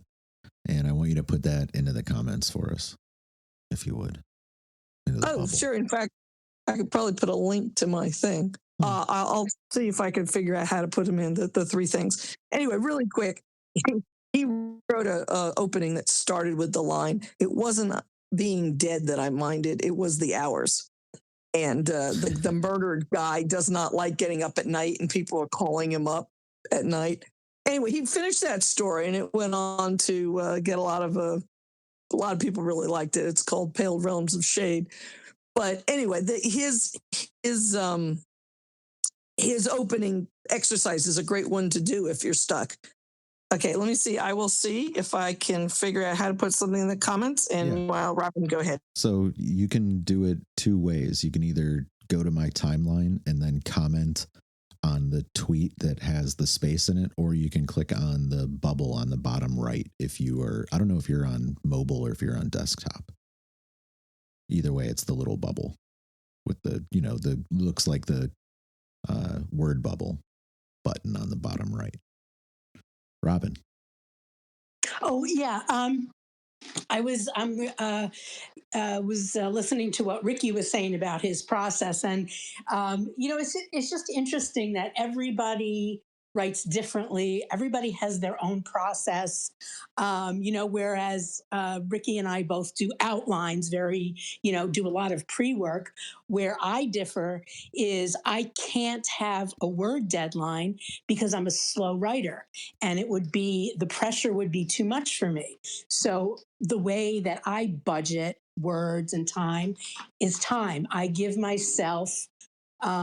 and I want you to put that into the comments for us, if you would. Oh, sure. In fact, I could probably put a link to my thing. I'll see if I can figure out how to put them in, the 3 things. Anyway, really quick, he wrote a opening that started with the line, "It wasn't being dead that I minded, it was the hours." And the murdered guy does not like getting up at night, and people are calling him up at night. anyway, he finished that story, and it went on to get a lot of people really liked it. It's called Pale Realms of Shade. But anyway, his opening exercise is a great one to do if you're stuck. Okay, let me see. I will see if I can figure out how to put something in the comments. And Yeah. meanwhile, Robin, go ahead. So you can do it two ways. You can either go to my timeline and then comment on the tweet that has the space in it, or you can click on the bubble on the bottom right if you are, I don't know if you're on mobile or if you're on desktop. Either way, it's the little bubble with the, the looks like the word bubble button on the bottom right. Robin. Oh yeah. I was listening to what Ricky was saying about his process, and it's just interesting that everybody writes differently. Everybody has their own process. Whereas Ricky and I both do outlines, do a lot of pre-work. Where I differ is I can't have a word deadline because I'm a slow writer, and the pressure would be too much for me. So the way that I budget words and time is time. I give myself,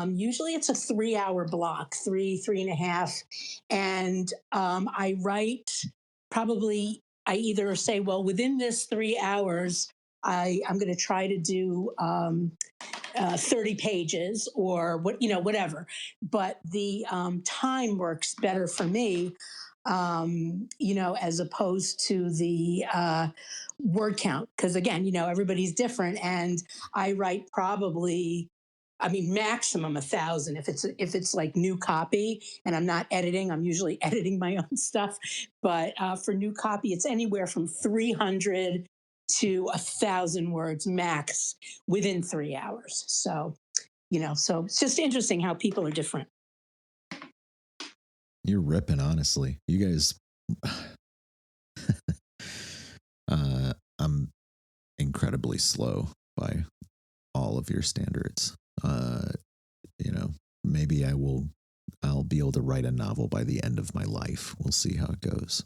usually it's a 3-hour block, 3.5. And I write I either say, well, within this 3 hours, I'm going to try to do 30 pages or whatever. But the time works better for me, as opposed to the word count. Because again, everybody's different, and I write maximum 1,000. If it's like new copy and I'm not editing, I'm usually editing my own stuff. But for new copy, it's anywhere from 300 to 1,000 words max within 3 hours. So, so it's just interesting how people are different. You're ripping, honestly. You guys, I'm incredibly slow by all of your standards. Maybe I'll be able to write a novel by the end of my life. We'll see how it goes.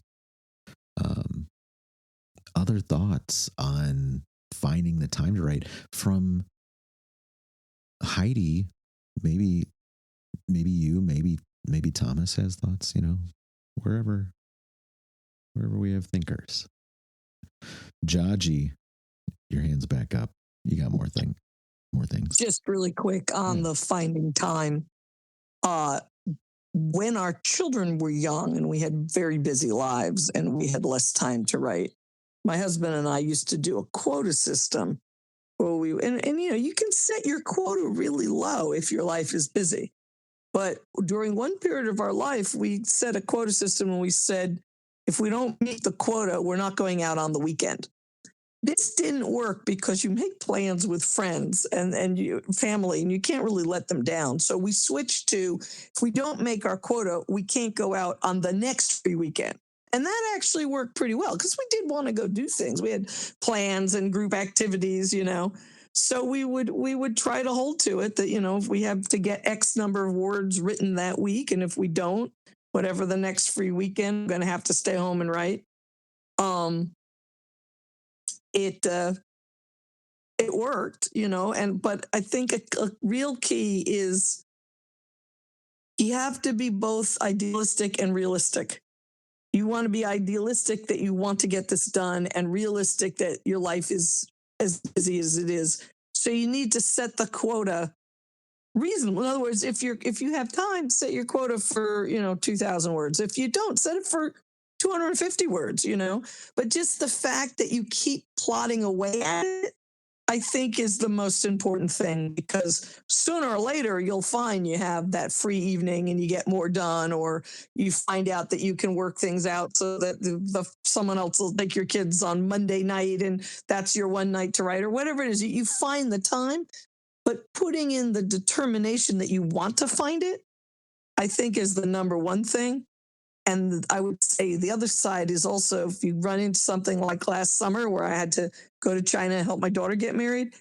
Other thoughts on finding the time to write from Heidi? Maybe you, maybe Thomas has thoughts, wherever we have thinkers. Jaji, your hand's back up. You got more things. Just really quick on the finding time. When our children were young and we had very busy lives and we had less time to write, my husband and I used to do a quota system where you can set your quota really low if your life is busy. But during one period of our life, we set a quota system and we said, if we don't meet the quota, we're not going out on the weekend. This didn't work because you make plans with friends and your family, and you can't really let them down. So we switched to, if we don't make our quota, we can't go out on the next free weekend. And that actually worked pretty well because we did want to go do things. We had plans and group activities, So we would try to hold to it that, if we have to get X number of words written that week, and if we don't, whatever the next free weekend, I'm going to have to stay home and write. It worked, but I think a real key is you have to be both idealistic and realistic. You want to be idealistic that you want to get this done, and realistic that your life is as busy as it is. So you need to set the quota reasonable. In other words, if you have time, set your quota for 2,000 words. If you don't, set it for 250 words. But just the fact that you keep plodding away at it, I think, is the most important thing, because sooner or later you'll find you have that free evening and you get more done, or you find out that you can work things out so that someone else will take your kids on Monday night and that's your one night to write, or whatever it is. You find the time, but putting in the determination that you want to find it, I think, is the number one thing. And I would say the other side is also, if you run into something like last summer where I had to go to China and help my daughter get married,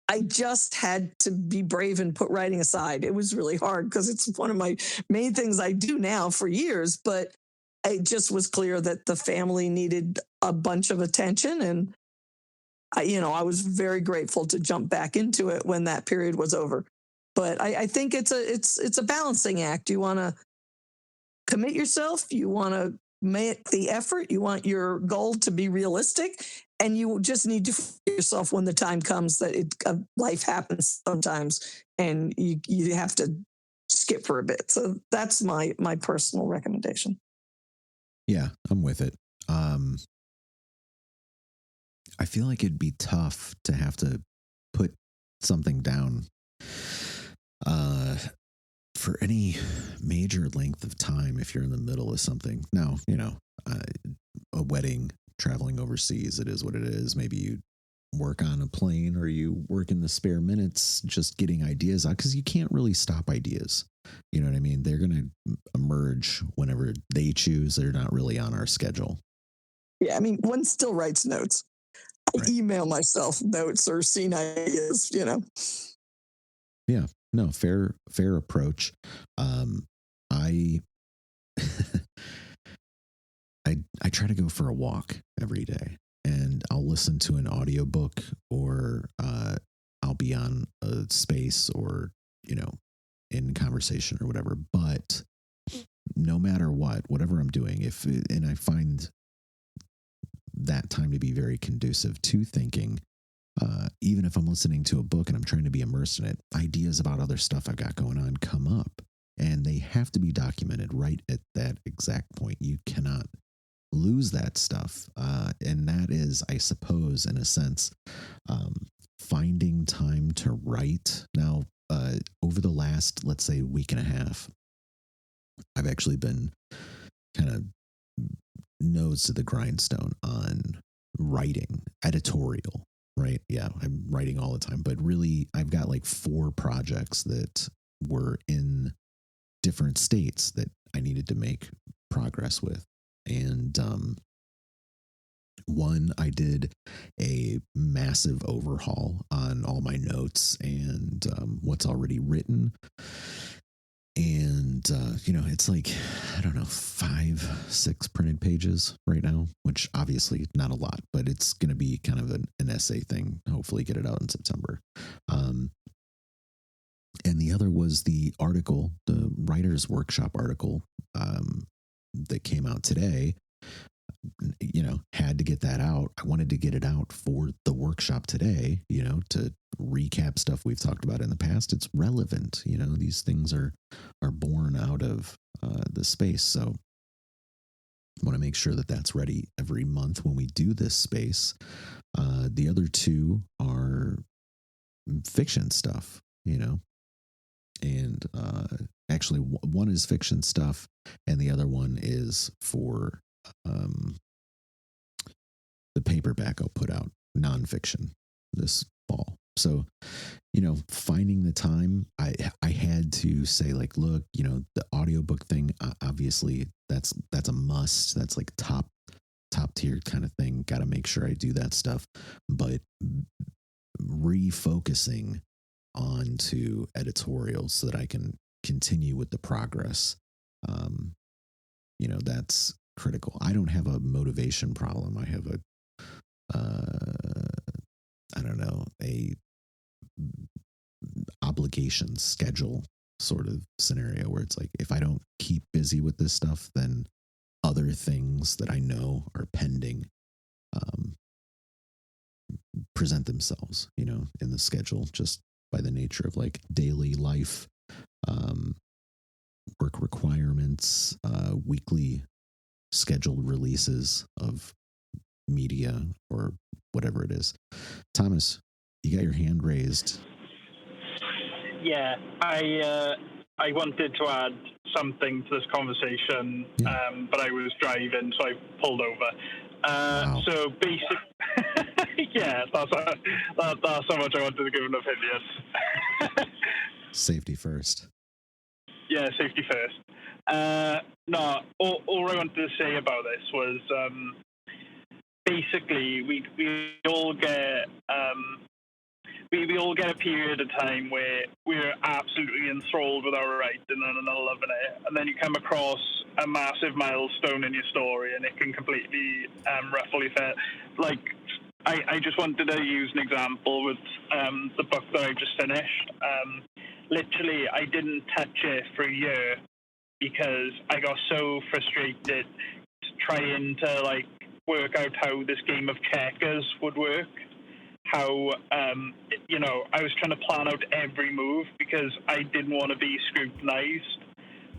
I just had to be brave and put writing aside. It was really hard because it's one of my main things I do now for years, but it just was clear that the family needed a bunch of attention. And I was very grateful to jump back into it when that period was over. But I think it's a balancing act. You want to commit yourself. You want to make the effort. You want your goal to be realistic, and you just need to forgive yourself when the time comes that life happens sometimes, and you have to skip for a bit. So that's my personal recommendation. Yeah, I'm with it. I feel like it'd be tough to have to put something down for any major length of time if you're in the middle of something. Now, a wedding, traveling overseas, it is what it is. Maybe you work on a plane or you work in the spare minutes just getting ideas out, because you can't really stop ideas. You know what I mean? They're going to emerge whenever they choose. They're not really on our schedule. Yeah, I mean, one still writes notes. I email myself notes or scene ideas, Yeah, no, fair approach. I I try to go for a walk every day, and I'll listen to an audiobook, or I'll be on a space, or in conversation or whatever. But no matter whatever I'm doing, and I find that time to be very conducive to thinking. Even if I'm listening to a book and I'm trying to be immersed in it, ideas about other stuff I've got going on come up, and they have to be documented right at that exact point. You cannot lose that stuff. And that is, I suppose, in a sense, finding time to write. Now, over the last, let's say, week and a half, I've actually been kind of nose to the grindstone on writing, editorial, right? Yeah, I'm writing all the time, but really I've got like 4 projects that were in different states that I needed to make progress with. And one, I did a massive overhaul on all my notes and what's already written. And, it's like, I don't know, 5-6 printed pages right now, which obviously not a lot, but it's going to be kind of an essay thing. Hopefully get it out in September. And the other was the article, the writer's workshop article that came out today. Had to get that out. I wanted to get it out for the workshop today, to recap stuff we've talked about in the past. It's relevant. These things are born out of the space. So I want to make sure that that's ready every month when we do this space. The other 2 are fiction stuff, and actually one is fiction stuff and the other one is for the paperback I'll put out, nonfiction, this fall. So, finding the time, I had to say, like, look, the audiobook thing, obviously that's a must. That's like top tier kind of thing. Got to make sure I do that stuff. But refocusing onto editorials so that I can continue with the progress, that's critical. I don't have a motivation problem. I have a obligation schedule sort of scenario where it's like, if I don't keep busy with this stuff, then other things that I know are pending present themselves, in the schedule, just by the nature of like daily life, work requirements, weekly scheduled releases of media or whatever it is. Thomas, you got your hand raised. Yeah, I wanted to add something to this conversation, but I was driving, so I pulled over. Wow. So basically, yeah, that's how much I wanted to give an opinion. Safety first. Yeah, safety first. No, all I wanted to say about this was basically we all get we all get a period of time where we're absolutely enthralled with our writing and are loving it, and then you come across a massive milestone in your story, and it can completely ruffle your feathers. Like, I just wanted to use an example with the book that I just finished. Literally, I didn't touch it for a year because I got so frustrated trying to like work out how this game of checkers would work. How I was trying to plan out every move because I didn't want to be scrutinized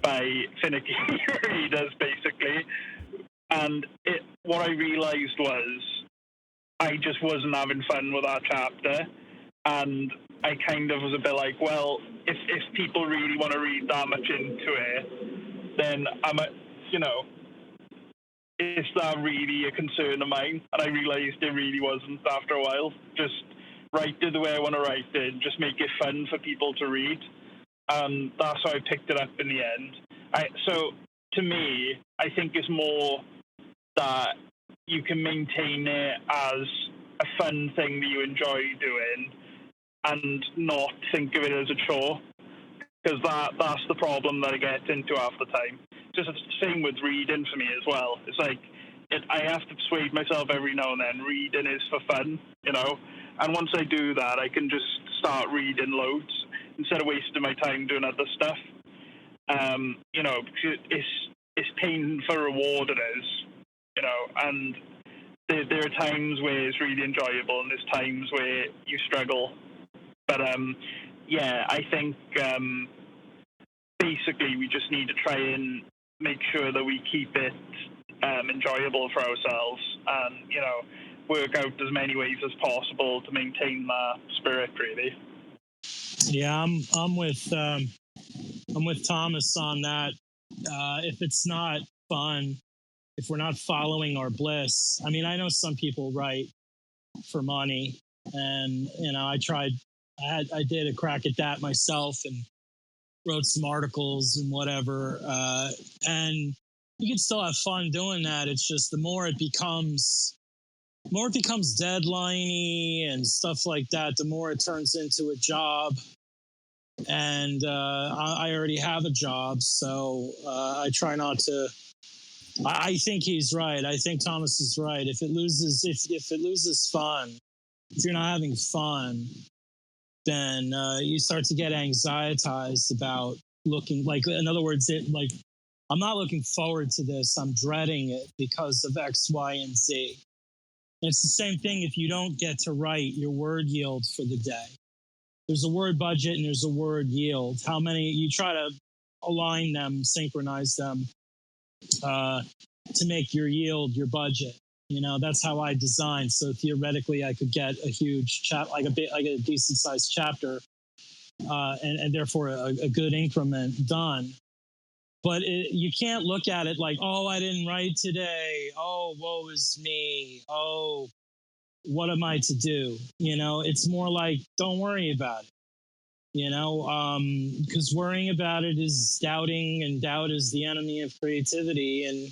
by finicky readers, basically. And what I realized was I just wasn't having fun with that chapter, and I kind of was a bit like, well, if people really want to read that much into it, then is that really a concern of mine? And I realized it really wasn't after a while. Just write it the way I want to write it, just make it fun for people to read. And that's how I picked it up in the end. So to me, I think it's more that you can maintain it as a fun thing that you enjoy doing and not think of it as a chore, because that's the problem that I get into half the time. Just the same with reading for me as well. It's like I have to persuade myself every now and then reading is for fun, and once I do that, I can just start reading loads instead of wasting my time doing other stuff. Because it's pain for reward, it is, and there are times where it's really enjoyable and there's times where you struggle. But I think basically we just need to try and make sure that we keep it enjoyable for ourselves, and work out as many ways as possible to maintain that spirit, really. Yeah, I'm with Thomas on that. If it's not fun, if we're not following our bliss, I mean, I know some people write for money, and I did a crack at that myself and wrote some articles and whatever, and you can still have fun doing that. It's just the more it becomes deadline-y and stuff like that, the more it turns into a job. And I already have a job, so I try not to. I think he's right. I think Thomas is right. If it loses fun, if you're not having fun, then you start to get anxietized about looking. Like, in other words, I'm not looking forward to this. I'm dreading it because of X, Y, and Z. And it's the same thing if you don't get to write your word yield for the day. There's a word budget and there's a word yield. How many you try to align them, synchronize them to make your yield your budget. That's how I design. So theoretically, I could get a huge like a decent sized chapter, and therefore a good increment done. But you can't look at it like, oh, I didn't write today. Oh, woe is me. Oh, what am I to do? It's more like, don't worry about it. Because worrying about it is doubting, and doubt is the enemy of creativity. And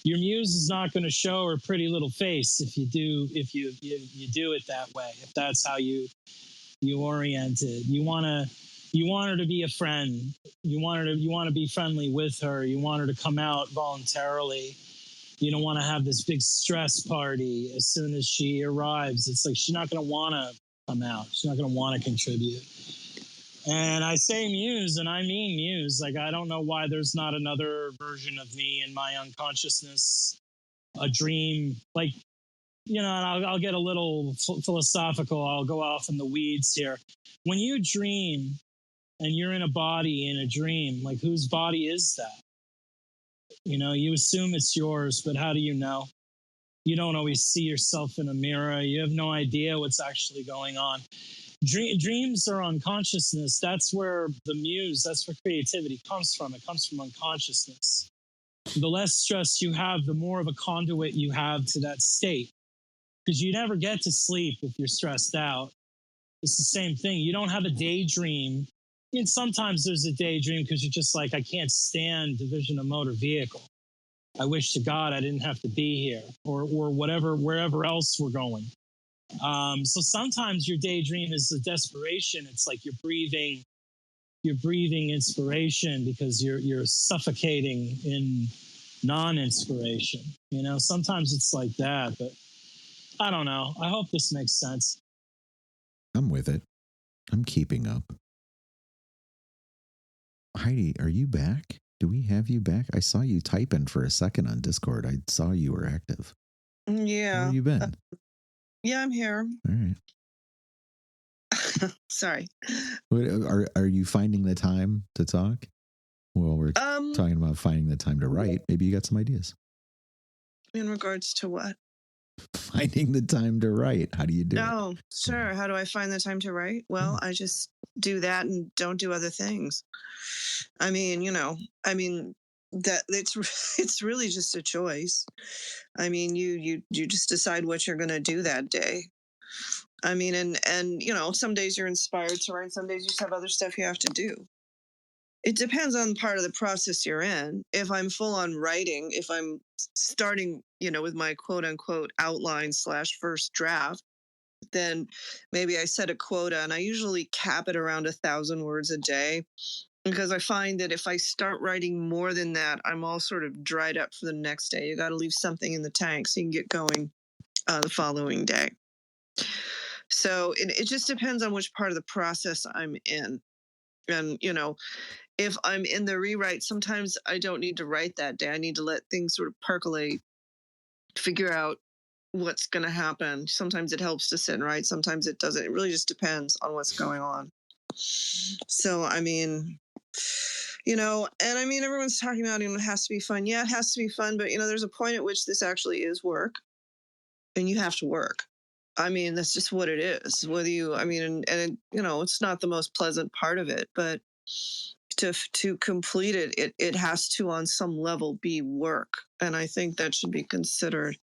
your muse is not going to show her pretty little face if you do it that way. If that's how you orient it, you want her to be a friend. You want to be friendly with her. You want her to come out voluntarily. You don't want to have this big stress party as soon as she arrives. It's like she's not going to want to come out. She's not going to want to contribute. And I say muse, and I mean muse. Like, I don't know why there's not another version of me in my unconsciousness, a dream. Like, and I'll get a little philosophical. I'll go off in the weeds here. When you dream and you're in a body in a dream, like, whose body is that? You assume it's yours, but how do you know? You don't always see yourself in a mirror. You have no idea what's actually going on. Dreams are unconsciousness. That's where the muse, that's where creativity comes from. It comes from unconsciousness. The less stress you have, the more of a conduit you have to that state. Because you never get to sleep if you're stressed out. It's the same thing. You don't have a daydream. And sometimes there's a daydream because you're just like, I can't stand division of motor vehicle. I wish to God I didn't have to be here, or whatever, wherever else we're going. So sometimes your daydream is a desperation. It's like you're breathing inspiration because you're suffocating in non-inspiration. You know, sometimes it's like that, but I don't know. I hope this makes sense. I'm with it. I'm keeping up. Heidi, are you back? Do we have you back? I saw you typing for a second on Discord. I saw you were active. Where Yeah. have you been? Yeah, I'm here. All right. Sorry. Are you finding the time to talk? Well, we're talking about finding the time to write. Maybe you got some ideas. In regards to what? Finding the time to write. How do you do it? Oh, sure. How do I find the time to write? Well, I just do that and don't do other things. I mean, that it's really just a choice. I mean, you just decide what you're going to do that day. I mean, and some days you're inspired to write, some days you just have other stuff you have to do. It depends on part of the process you're in. If I'm full on writing, if I'm starting, with my quote unquote outline / first draft, then maybe I set a quota, and I usually cap it around 1,000 words a day, because I find that if I start writing more than that, I'm all sort of dried up for the next day. You got to leave something in the tank so you can get going the following day. So it just depends on which part of the process I'm in. And, if I'm in the rewrite, sometimes I don't need to write that day. I need to let things sort of percolate, figure out what's going to happen. Sometimes it helps to sit and write. Sometimes it doesn't. It really just depends on what's going on. So, I mean, and I mean, everyone's talking about, it has to be fun. Yeah, it has to be fun. But, there's a point at which this actually is work, and you have to work. I mean, that's just what it is. Whether it's not the most pleasant part of it, but to complete it has to, on some level, be work. And I think that should be considered.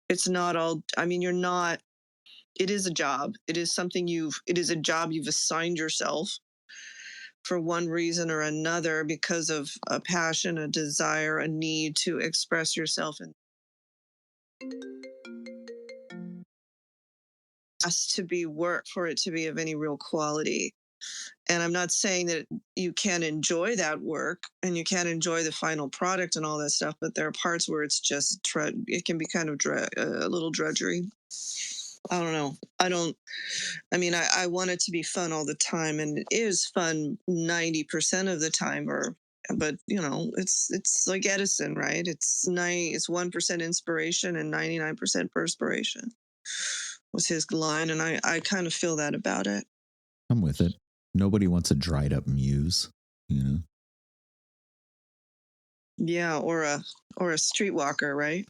It's not all, it is a job. It is a job you've assigned yourself for one reason or another, because of a passion, a desire, a need to express yourself. And has to be work for it to be of any real quality. And I'm not saying that you can't enjoy that work and you can't enjoy the final product and all that stuff, but there are parts where it's just, it can be kind of a little drudgery. I don't know. I want it to be fun all the time, and it is fun 90% of the time, but it's like Edison, right? It's 1% inspiration and 99% perspiration was his line. And I kind of feel that about it. I'm with it. Nobody wants a dried up muse, Yeah, or a streetwalker, right?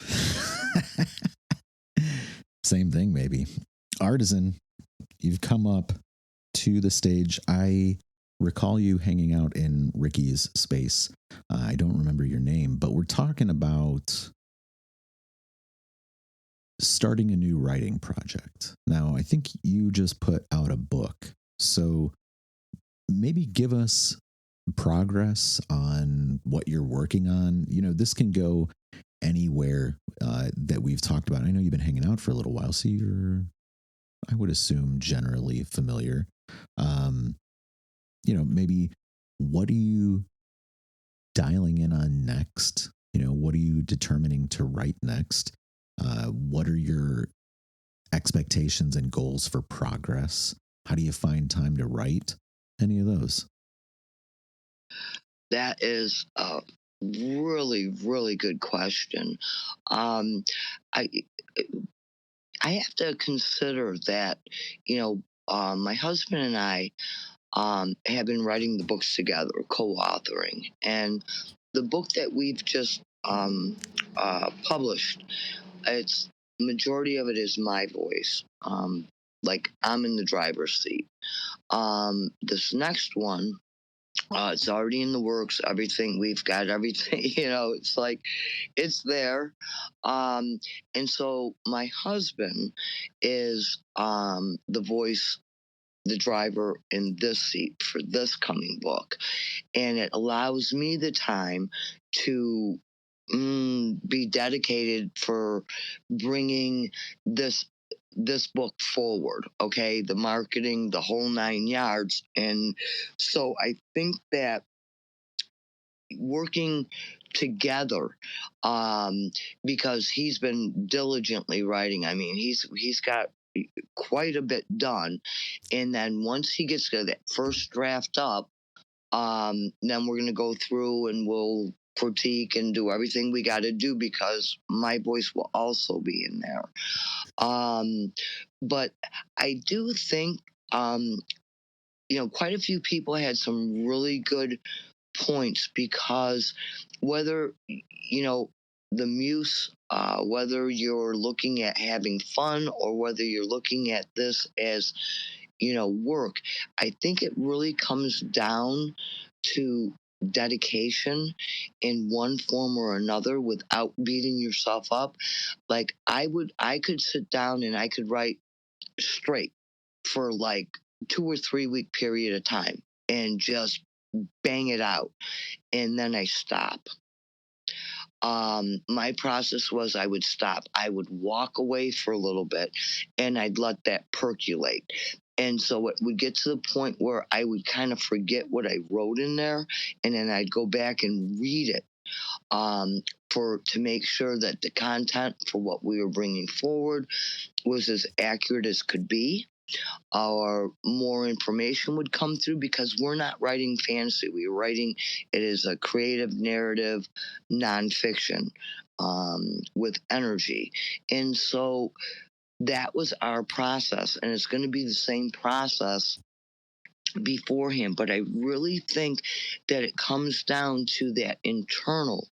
Same thing, maybe. Artisan, you've come up to the stage. I recall you hanging out in Ricky's space. I don't remember your name, but we're talking about starting a new writing project. Now, I think you just put out a book. So maybe give us progress on what you're working on. This can go anywhere that we've talked about. I know you've been hanging out for a little while, so you're, I would assume, generally familiar. Maybe what are you dialing in on next? What are you determining to write next? What are your expectations and goals for progress? How do you find time to write? Any of those? That is a really, really good question. I have to consider that, my husband and I have been writing the books together, co-authoring, and the book that we've just published, it's majority of it is my voice. Like I'm in the driver's seat. This next one, it's already in the works. Everything, we've got everything. It's like it's there. And so my husband is the voice, the driver in this seat for this coming book, and it allows me the time to be dedicated for bringing this this book forward, okay? The marketing, the whole 9 yards. And so I think that working together, because he's been diligently writing. I mean, he's got quite a bit done. And then once he gets that first draft up, then we're going to go through and we'll critique and do everything we got to do, because my voice will also be in there. But I do think, quite a few people had some really good points, because whether, the muse, whether you're looking at having fun or whether you're looking at this as, work, I think it really comes down to dedication in one form or another without beating yourself up. Like I could sit down and I could write straight for like 2 or 3 week period of time and just bang it out, and then I stop. My process was I would stop. I would walk away for a little bit and I'd let that percolate. And so it would get to the point where I would kind of forget what I wrote in there, and then I'd go back and read it, to make sure that the content for what we were bringing forward was as accurate as could be, or more information would come through, because we're not writing fantasy. We're writing it is a creative narrative nonfiction, with energy. And so that was our process, and it's going to be the same process beforehand. But I really think that it comes down to that internal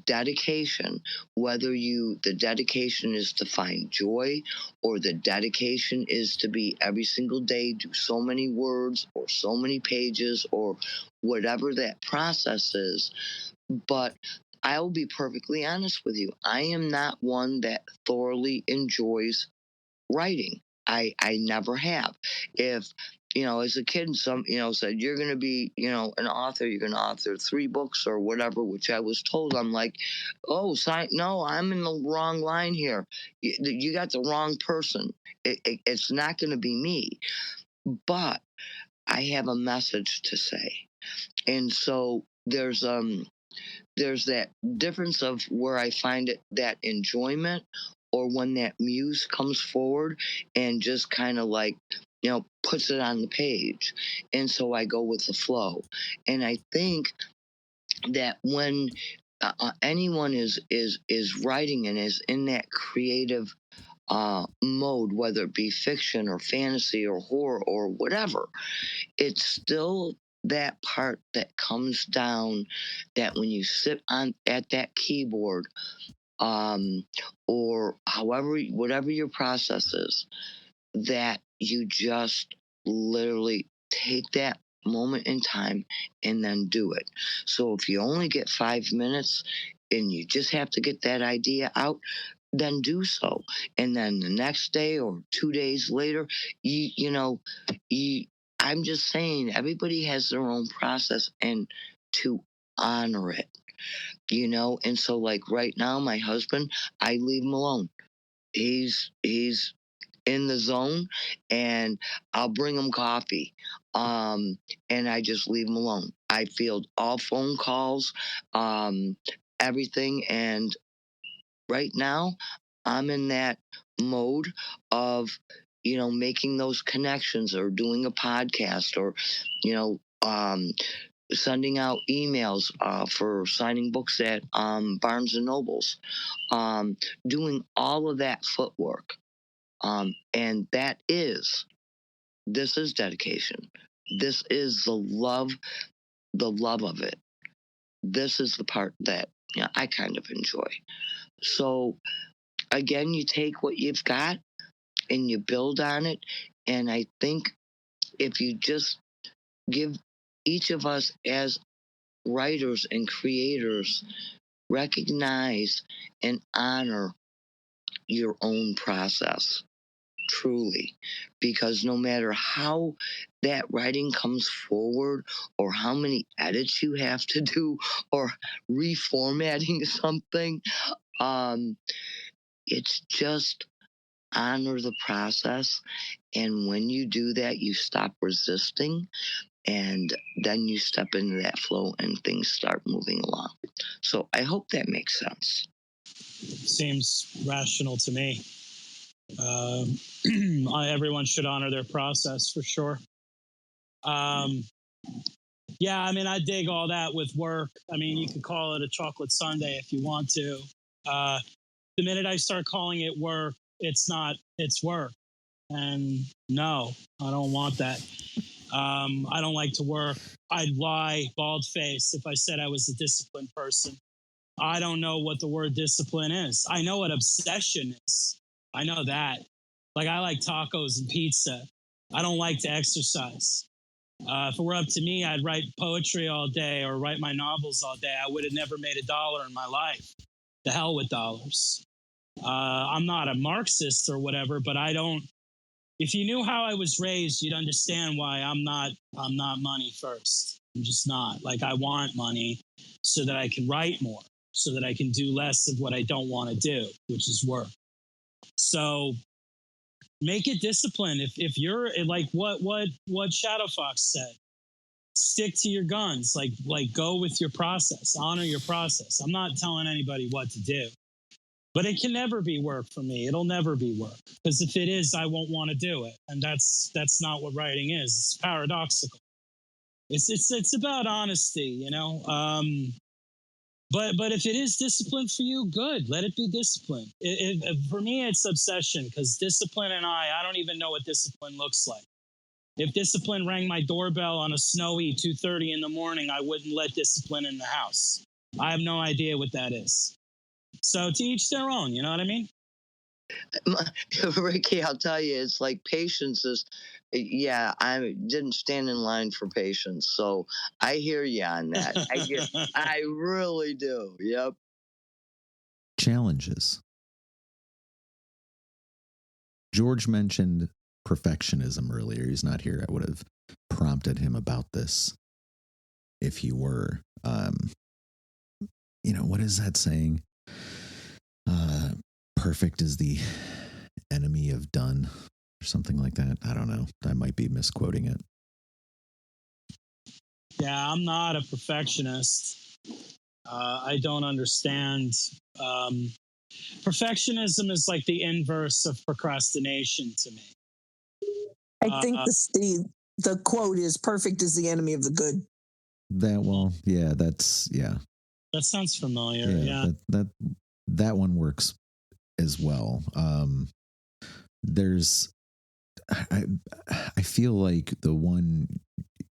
dedication, whether the dedication is to find joy, or the dedication is to be every single day do so many words or so many pages, or whatever that process is. But I will be perfectly honest with you, I am not one that thoroughly enjoys writing. I never have. If as a kid, some said you're going to be an author, you're going to author 3 books or whatever, which I was told. I'm like, oh, no, I'm in the wrong line here. You got the wrong person. It's not going to be me. But I have a message to say, and so there's that difference of where I find it, that enjoyment, or when that muse comes forward and just kind of like, puts it on the page. And so I go with the flow. And I think that when anyone is writing and is in that creative mode, whether it be fiction or fantasy or horror or whatever, it's still that part that comes down, that when you sit at that keyboard, or whatever your process is, that you just literally take that moment in time and then do it. So if you only get 5 minutes and you just have to get that idea out, then do so. And then the next day or 2 days later, I'm just saying, everybody has their own process, and to honor it, And so, like right now, my husband, I leave him alone. He's in the zone, and I'll bring him coffee, and I just leave him alone. I field all phone calls, everything, and right now I'm in that mode of making those connections, or doing a podcast, or sending out emails for signing books at Barnes and Nobles, doing all of that footwork, and this is dedication. This is the love of it. This is the part that I kind of enjoy. So again, you take what you've got and you build on it. And I think if you just give each of us as writers and creators, recognize and honor your own process, truly, because no matter how that writing comes forward, or how many edits you have to do, or reformatting something, it's just honor the process. And when you do that, you stop resisting, and then you step into that flow and things start moving along. So I hope that makes sense. Seems rational to me. Everyone should honor their process for sure. Yeah, I mean, I dig all that with work. I mean, you could call it a chocolate sundae if you want to. The minute I start calling it work, it's not, it's work. And no, I don't want that. I don't like to work. I'd lie bald face if I said I was a disciplined person. I don't know what the word discipline is. I know what obsession is. I know that. Like, I like tacos and pizza. I don't like to exercise. If it were up to me, I'd write poetry all day or write my novels all day. I would have never made $1 in my life. The hell with dollars. I'm not a Marxist or whatever, but I don't. If you knew how I was raised, you'd understand why I'm not money first. I'm just not. Like, I want money so that I can write more, so that I can do less of what I don't want to do, which is work. So make it discipline. If you're like what Shadow Fox said, stick to your guns. Like go with your process, honor your process. I'm not telling anybody what to do, but it can never be work for me. It'll never be work, because if it is, I won't want to do it, and that's not what writing is. It's paradoxical. It's about honesty, you know. But if it is discipline for you, good. Let it be discipline. For me, it's obsession, because discipline and I don't even know what discipline looks like. If discipline rang my doorbell on a snowy 2:30 in the morning, I wouldn't let discipline in the house. I have no idea what that is. So to each their own, you know what I mean? Ricky, I'll tell you, it's like patience is, yeah, I didn't stand in line for patience. So I hear you on that. I really do. Yep. Challenges. George mentioned perfectionism earlier. He's not here. I would have prompted him about this if he were. What is that saying? Perfect is the enemy of done, or something like that. I don't know. I might be misquoting it. Yeah, I'm not a perfectionist. I don't understand. Perfectionism is like the inverse of procrastination to me. I think the quote is perfect is the enemy of the good. That sounds familiar. Yeah. That one works as well. I feel like the one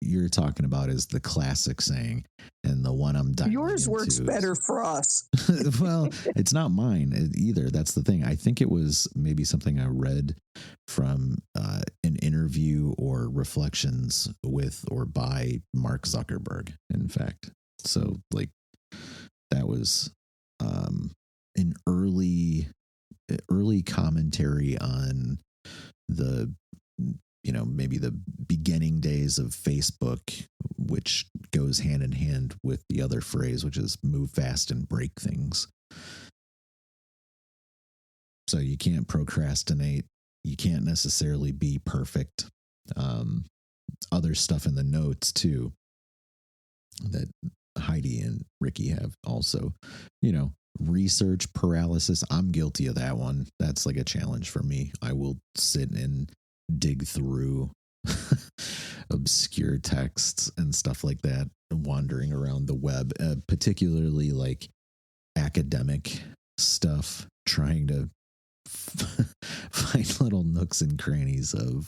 you're talking about is the classic saying, and the one I'm dialing Yours works better for us. Well, it's not mine either. That's the thing. I think it was maybe something I read from an interview or reflections with or by Mark Zuckerberg, in fact. So like that was an early commentary on the maybe the beginning days of Facebook, which goes hand in hand with the other phrase, which is move fast and break things. So you can't procrastinate. You can't necessarily be perfect. Other stuff in the notes too that Heidi and Ricky have also, research paralysis. I'm guilty of that one. That's like a challenge for me. I will sit and dig through obscure texts and stuff like that, wandering around the web, particularly like academic stuff, trying to find little nooks and crannies of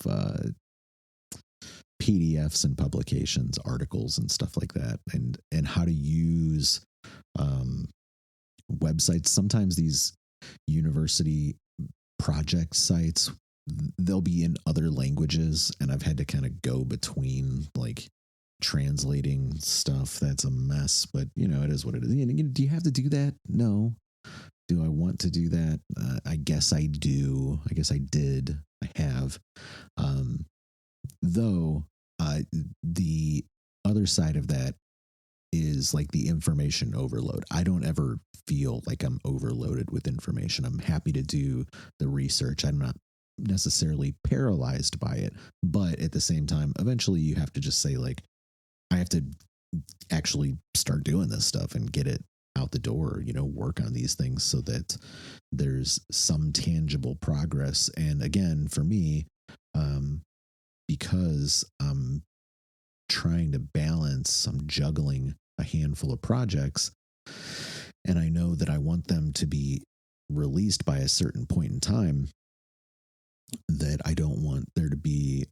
PDFs and publications, articles and stuff like that, and how to use websites. Sometimes these university project sites, they'll be in other languages, and I've had to kind of go between like translating stuff. That's a mess, but it is what it is. Do you have to do that? No. Do I want to do that? I guess I do. I guess I did. I have. Though the other side of that is is like the information overload. I don't ever feel like I'm overloaded with information. I'm happy to do the research. I'm not necessarily paralyzed by it, but at the same time, eventually you have to just say, like, I have to actually start doing this stuff and get it out the door, work on these things so that there's some tangible progress. And again, for me, because I'm trying to balance, I'm juggling a handful of projects, and I know that I want them to be released by a certain point in time, that I don't want there to be,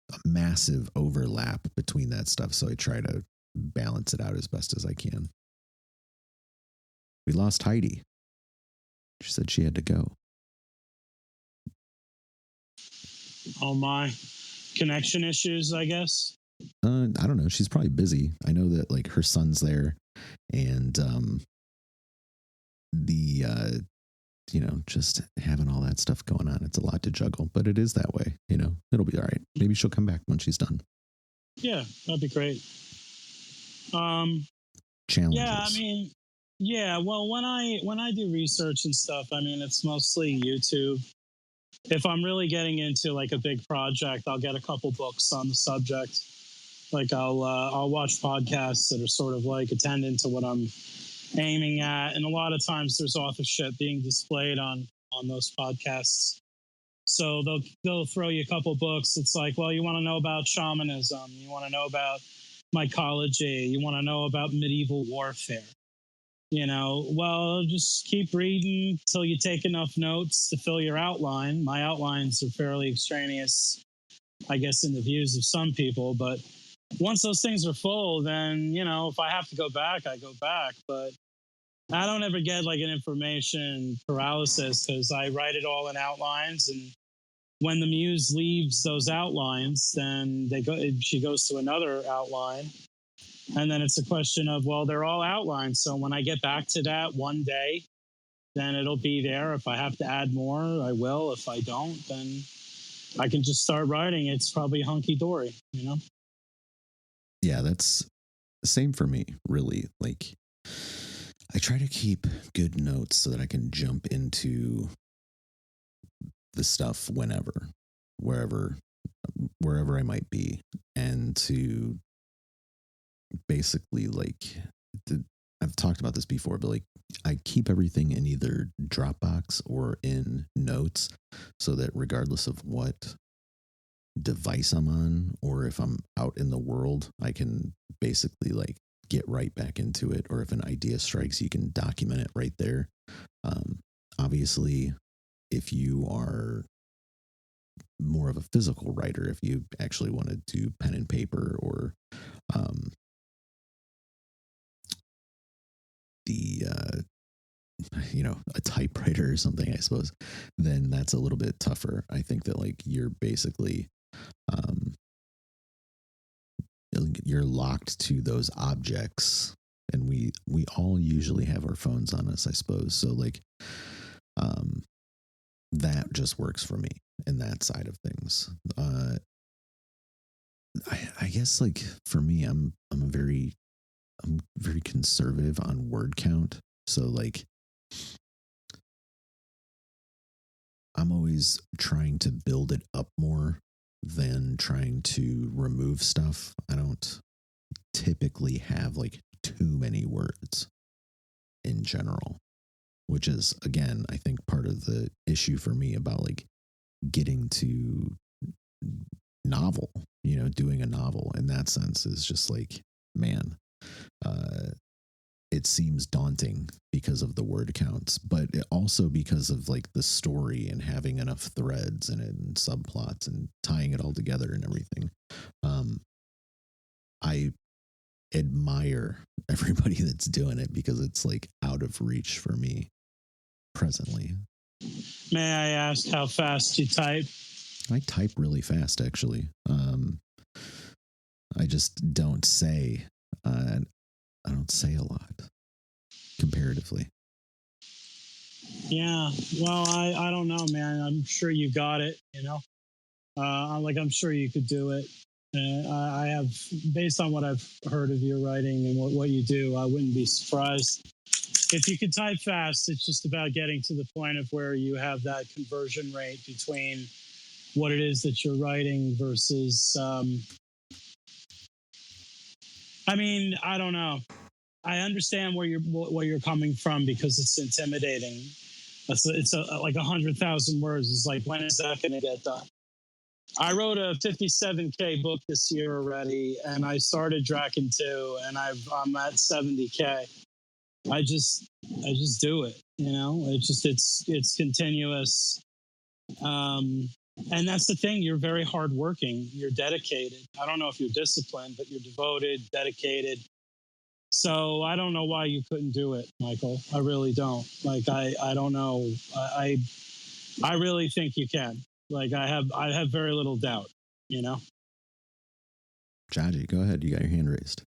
a massive overlap between that stuff. So I try to balance it out as best as I can. We lost Heidi. She said she had to go. Oh my, connection issues, I guess. I don't know. She's probably busy. I know that like her son's there, and just having all that stuff going on. It's a lot to juggle, but it is that way. It'll be all right. Maybe she'll come back when she's done. Yeah, that'd be great. Challenges. Yeah, I mean, yeah. Well, when I do research and stuff, I mean, it's mostly YouTube. If I'm really getting into like a big project, I'll get a couple books on the subject. Like I'll watch podcasts that are sort of like attendant to what I'm aiming at, and a lot of times there's authorship being displayed on those podcasts. So they'll throw you a couple books. It's like, well, you want to know about shamanism, you want to know about mycology, you want to know about medieval warfare. Well, just keep reading till you take enough notes to fill your outline. My outlines are fairly extraneous, I guess, in the views of some people, but once those things are full, then, if I have to go back, I go back. But I don't ever get like an information paralysis because I write it all in outlines. And when the muse leaves those outlines, then she goes to another outline. And then it's a question of, well, they're all outlined. So when I get back to that one day, then it'll be there. If I have to add more, I will. If I don't, then I can just start writing. It's probably hunky-dory, Yeah, that's the same for me, really. Like, I try to keep good notes so that I can jump into the stuff whenever, wherever I might be, and to basically I've talked about this before, but like I keep everything in either Dropbox or in Notes so that regardless of what device I'm on or if I'm out in the world, I can basically like get right back into it. Or if an idea strikes, you can document it right there. Obviously, if you are more of a physical writer, if you actually want to do pen and paper or a typewriter or something, I suppose, then that's a little bit tougher. I think that like you're basically you're locked to those objects, and we all usually have our phones on us, I suppose. So like that just works for me in that side of things. I guess like for me, I'm very conservative on word count. So like I'm always trying to build it up more than trying to remove stuff. I don't typically have like too many words in general, which is, again, I think part of the issue for me about like getting to novel, doing a novel in that sense is just like, man, it seems daunting because of the word counts, but also because of like the story and having enough threads and subplots and tying it all together and everything. I admire everybody that's doing it because it's like out of reach for me presently. May I ask how fast you type? I type really fast, actually. I just don't say. I don't say a lot comparatively. Yeah, well, I don't know, man. I'm sure you got it. I'm sure you could do it. I have, based on what I've heard of your writing and what you do, I wouldn't be surprised. If you could type fast, it's just about getting to the point of where you have that conversion rate between what it is that you're writing versus, I mean, I don't know. I understand where you're coming from because it's intimidating. It's like 100,000 words. It's like, when is that going to get done? I wrote a 57K book this year already, and I started Draken 2, and I'm at 70K. I just do it, you know. It's continuous, and that's the thing. You're very hardworking. You're dedicated. I don't know if you're disciplined, but you're devoted, dedicated. So I don't know why you couldn't do it, Michael. I really don't. Like I don't know. I really think you can. Like I have very little doubt, you know. Jaji, go ahead. You got your hand raised.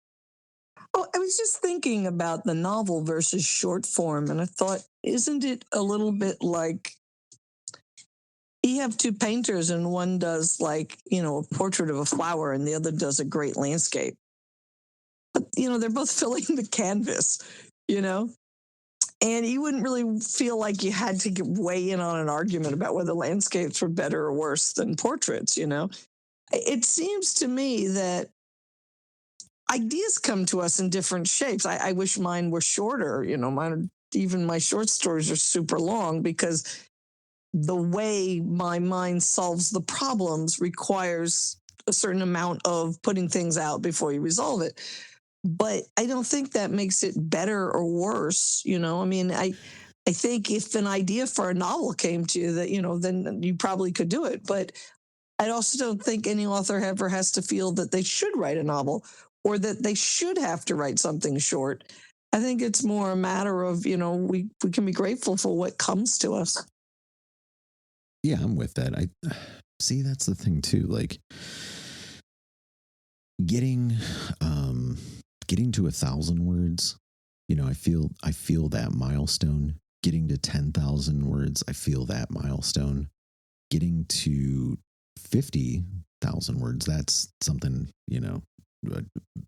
Oh, I was just thinking about the novel versus short form, and I thought, isn't it a little bit like you have two painters and one does like, you know, a portrait of a flower and the other does a great landscape. But, you know, they're both filling the canvas, you know? And you wouldn't really feel like you had to weigh in on an argument about whether landscapes were better or worse than portraits, you know? It seems to me that ideas come to us in different shapes. I wish mine were shorter, you know, even my short stories are super long because the way my mind solves the problems requires a certain amount of putting things out before you resolve it. But I don't think that makes it better or worse. You know, I mean, I think if an idea for a novel came to you that, you know, then you probably could do it. But I also don't think any author ever has to feel that they should write a novel or that they should have to write something short. I think it's more a matter of, you know, we can be grateful for what comes to us. Yeah, I'm with that. I see that's the thing too. Like getting to 1,000 words, you know, I feel that milestone. Getting to 10,000 words, I feel that milestone. Getting to 50,000 words, that's something, you know,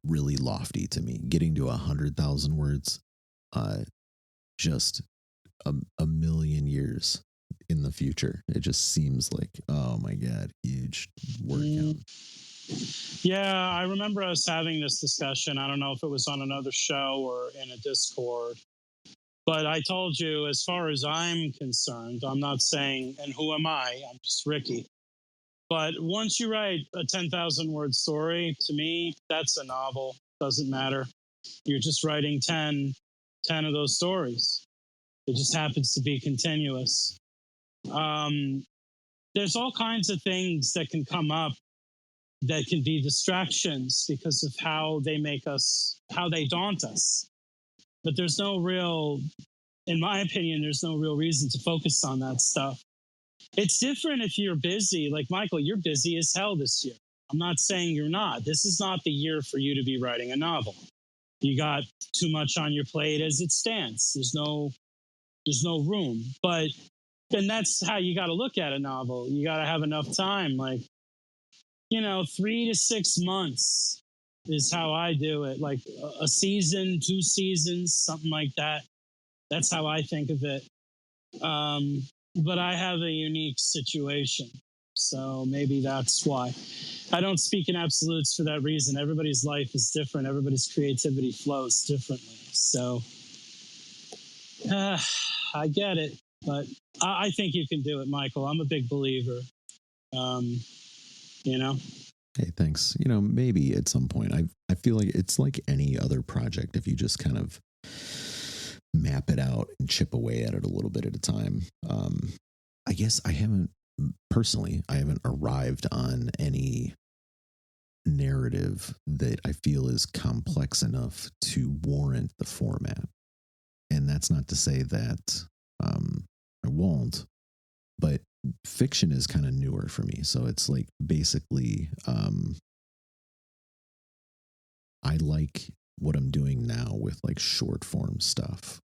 really lofty to me. Getting to 100,000 words, just a million years in the future. It just seems like, oh my God, huge word count. Yeah, I remember us having this discussion. I don't know if it was on another show or in a Discord, but I told you, as far as I'm concerned, I'm not saying, and who am I? I'm just Ricky. But once you write a 10,000 word story, to me, that's a novel. Doesn't matter. You're just writing 10 of those stories. It just happens to be continuous. There's all kinds of things that can come up that can be distractions because of how they daunt us. But there's no real, in my opinion, there's no real reason to focus on that stuff. It's different if you're busy. Like Michael, you're busy as hell this year. I'm not saying you're not. This is not the year for you to be writing a novel. You got too much on your plate as it stands. There's no room. But then that's how you got to look at a novel. You got to have enough time. Like, you know, 3 to 6 months is how I do it. Like a season, 2 seasons, something like that. That's how I think of it. But I have a unique situation. So maybe that's why. I don't speak in absolutes for that reason. Everybody's life is different. Everybody's creativity flows differently. So I get it. But I think you can do it, Michael. I'm a big believer. You know? Hey, thanks. You know, maybe at some point, I feel like it's like any other project. If you just kind of map it out and chip away at it a little bit at a time. I guess I haven't arrived on any narrative that I feel is complex enough to warrant the format. And that's not to say that I won't, but fiction is kind of newer for me. So it's like basically I like what I'm doing now with like short form stuff,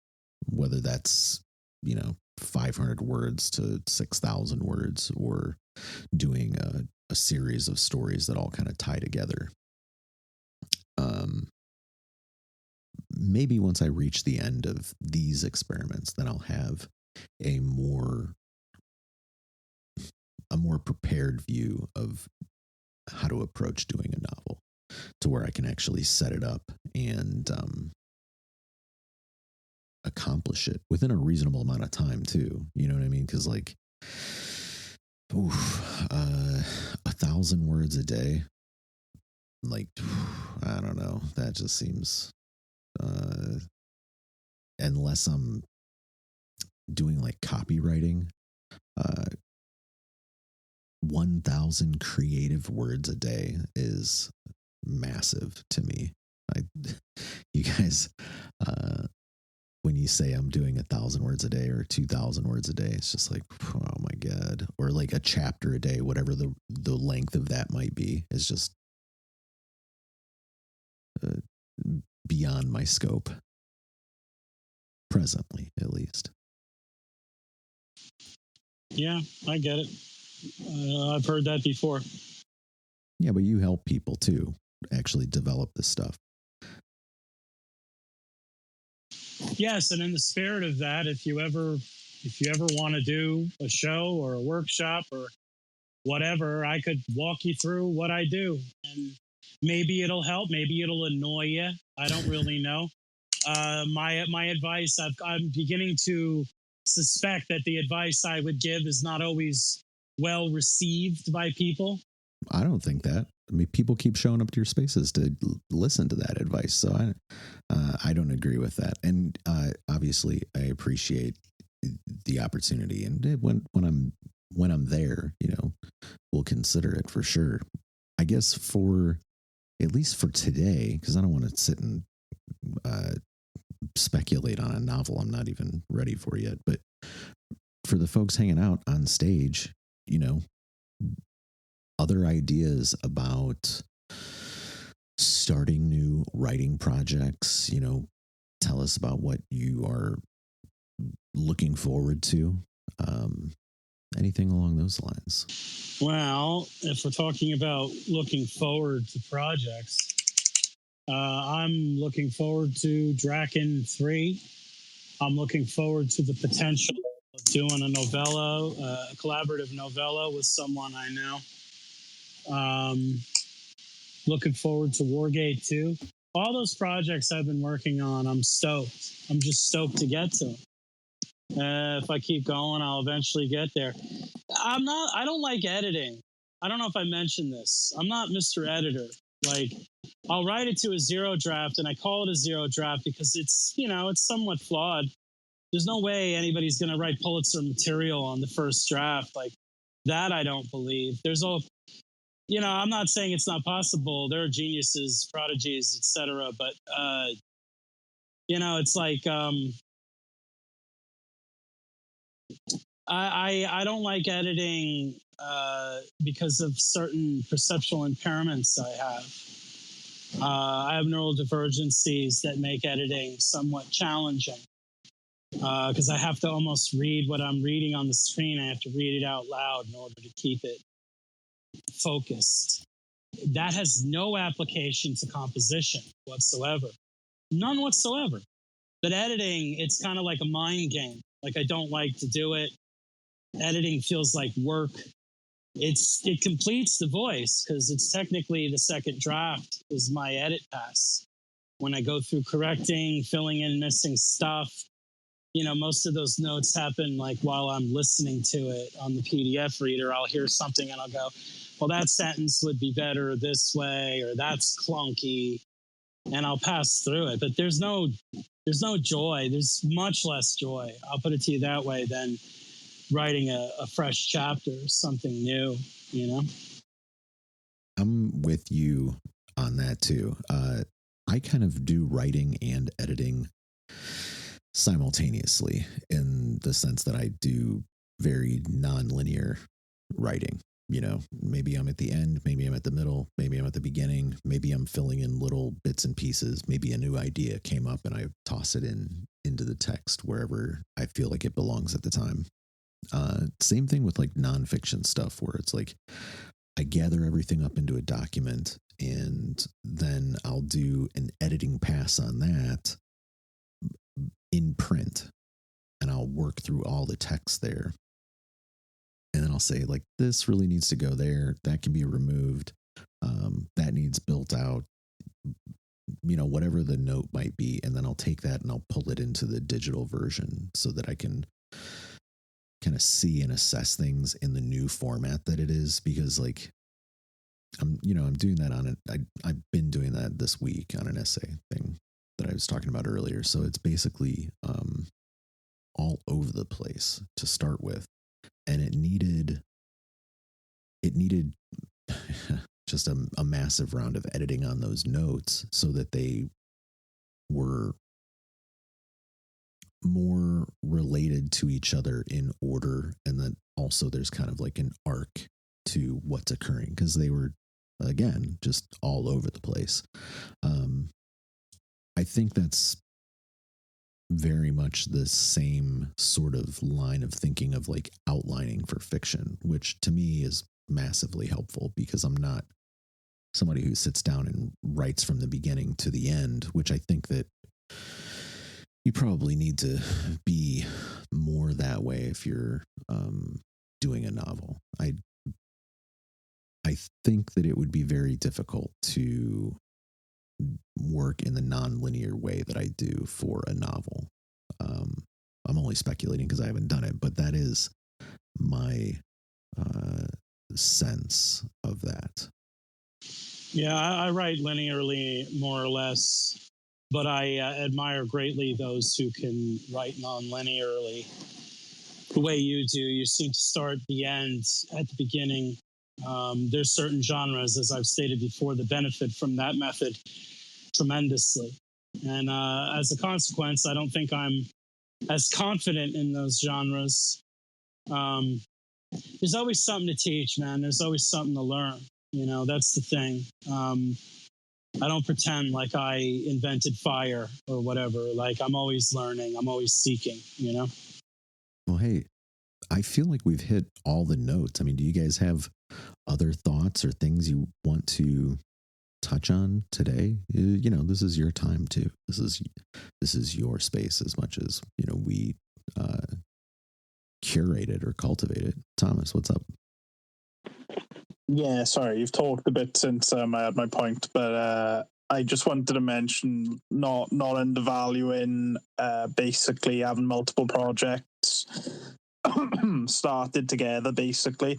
whether that's, you know, 500 words to 6,000 words, or doing a series of stories that all kind of tie together. Maybe once I reach the end of these experiments, then I'll have a more prepared view of how to approach doing a novel, to where I can actually set it up and accomplish it within a reasonable amount of time too. You know what I mean? Because 1,000 words a day, I don't know. That just seems, unless I'm doing copywriting, 1,000 creative words a day is massive to me. You guys, when you say I'm doing 1,000 words a day or 2,000 words a day, it's just oh my God. Or a chapter a day, whatever the length of that might be, is just beyond my scope. Presently, at least. Yeah, I get it. I've heard that before. Yeah, but you help people too actually develop this stuff. Yes, and in the spirit of that, if you ever want to do a show or a workshop or whatever, I could walk you through what I do, and maybe it'll help, maybe it'll annoy you. I don't really know. My advice, I'm beginning to suspect that the advice I would give is not always well received by people. I don't think that. I mean, people keep showing up to your spaces to listen to that advice, so I don't agree with that. And obviously, I appreciate the opportunity, and when I'm there, we'll consider it for sure. I guess at least for today, because I don't want to sit and speculate on a novel I'm not even ready for yet. But for the folks hanging out on stage, other ideas about starting new writing projects, tell us about what you are looking forward to. Anything along those lines? Well, if we're talking about looking forward to projects, I'm looking forward to Draken 3. I'm looking forward to the potential of doing a novella, a collaborative novella with someone I know. Looking forward to Wargate 2. All those projects I've been working on, I'm stoked. I'm just stoked to get to them. If I keep going, I'll eventually get there. I don't like editing. I don't know if I mentioned this. I'm not Mr. Editor. I'll write it to a zero draft, and I call it a zero draft because it's somewhat flawed. There's no way anybody's going to write Pulitzer material on the first draft like that. I don't believe. I'm not saying it's not possible. There are geniuses, prodigies, etc. But it's I don't like editing because of certain perceptual impairments I have. I have neural divergencies that make editing somewhat challenging because I have to almost read what I'm reading on the screen. I have to read it out loud in order to keep it focused. That has no application to composition whatsoever. None whatsoever. But editing, it's kind of like a mind game. I don't like to do it. Editing feels like work. It completes the voice because it's technically the second draft is my edit pass. When I go through correcting, filling in missing stuff, most of those notes happen while I'm listening to it on the PDF reader. I'll hear something and I'll go, well, that sentence would be better this way, or that's clunky, and I'll pass through it. But there's no joy. There's much less joy. I'll put it to you that way than writing a fresh chapter, something new, I'm with you on that too. I kind of do writing and editing simultaneously in the sense that I do very non-linear writing. maybe I'm at the end, maybe I'm at the middle, maybe I'm at the beginning, maybe I'm filling in little bits and pieces. Maybe a new idea came up and I toss it into the text wherever I feel like it belongs at the time. Same thing with like nonfiction stuff, where it's like I gather everything up into a document and then I'll do an editing pass on that in print, and I'll work through all the text there. And then I'll say, like, this really needs to go there. That can be removed. That needs built out, whatever the note might be. And then I'll take that and I'll pull it into the digital version so that I can kind of see and assess things in the new format that it is. Because, like, I'm doing that on it. I've been doing that this week on an essay thing that I was talking about earlier. So it's basically all over the place to start with. And it needed just a massive round of editing on those notes so that they were more related to each other in order. And then also there's kind of like an arc to what's occurring, because they were, again, just all over the place. I think that's very much the same sort of line of thinking of like outlining for fiction, which to me is massively helpful, because I'm not somebody who sits down and writes from the beginning to the end, which I think that you probably need to be more that way if you're doing a novel. I think that it would be very difficult to work in the non-linear way that I do for a novel. I'm only speculating because I haven't done it, but that is my sense of that. Yeah, I write linearly more or less, but I admire greatly those who can write non-linearly. The way you do, you seem to start the end at the beginning. There's certain genres, as I've stated before, that benefit from that method tremendously. And as a consequence, I don't think I'm as confident in those genres. There's always something to teach, man. There's always something to learn. That's the thing. I don't pretend like I invented fire or whatever. Like, I'm always learning. I'm always seeking, Well, hey, I feel like we've hit all the notes. I mean, do you guys have other thoughts or things you want to touch on today? This is your time too. This is your space as much as, we curate it or cultivate it. Thomas, what's up? Yeah, sorry, you've talked a bit since I had my point, but I just wanted to mention not undervaluing basically having multiple projects started together. Basically,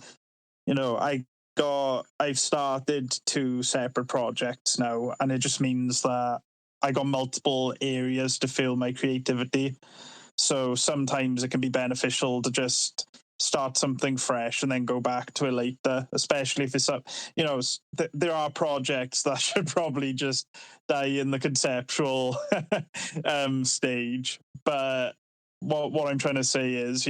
I've started 2 separate projects now, and it just means that I got multiple areas to fill my creativity. So sometimes it can be beneficial to just start something fresh and then go back to it later, especially if it's there are projects that should probably just die in the conceptual stage. But what I'm trying to say is,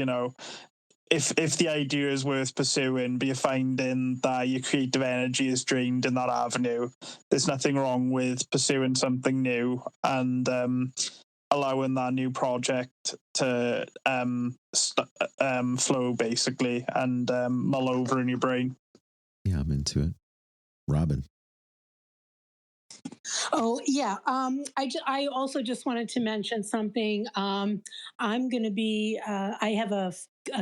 if the idea is worth pursuing, but you're finding that your creative energy is drained in that avenue, there's nothing wrong with pursuing something new and allowing that new project to flow, basically, and mull over in your brain. Yeah, I'm into it. Robin. Oh, yeah. I also just wanted to mention something. I'm going to be, I have a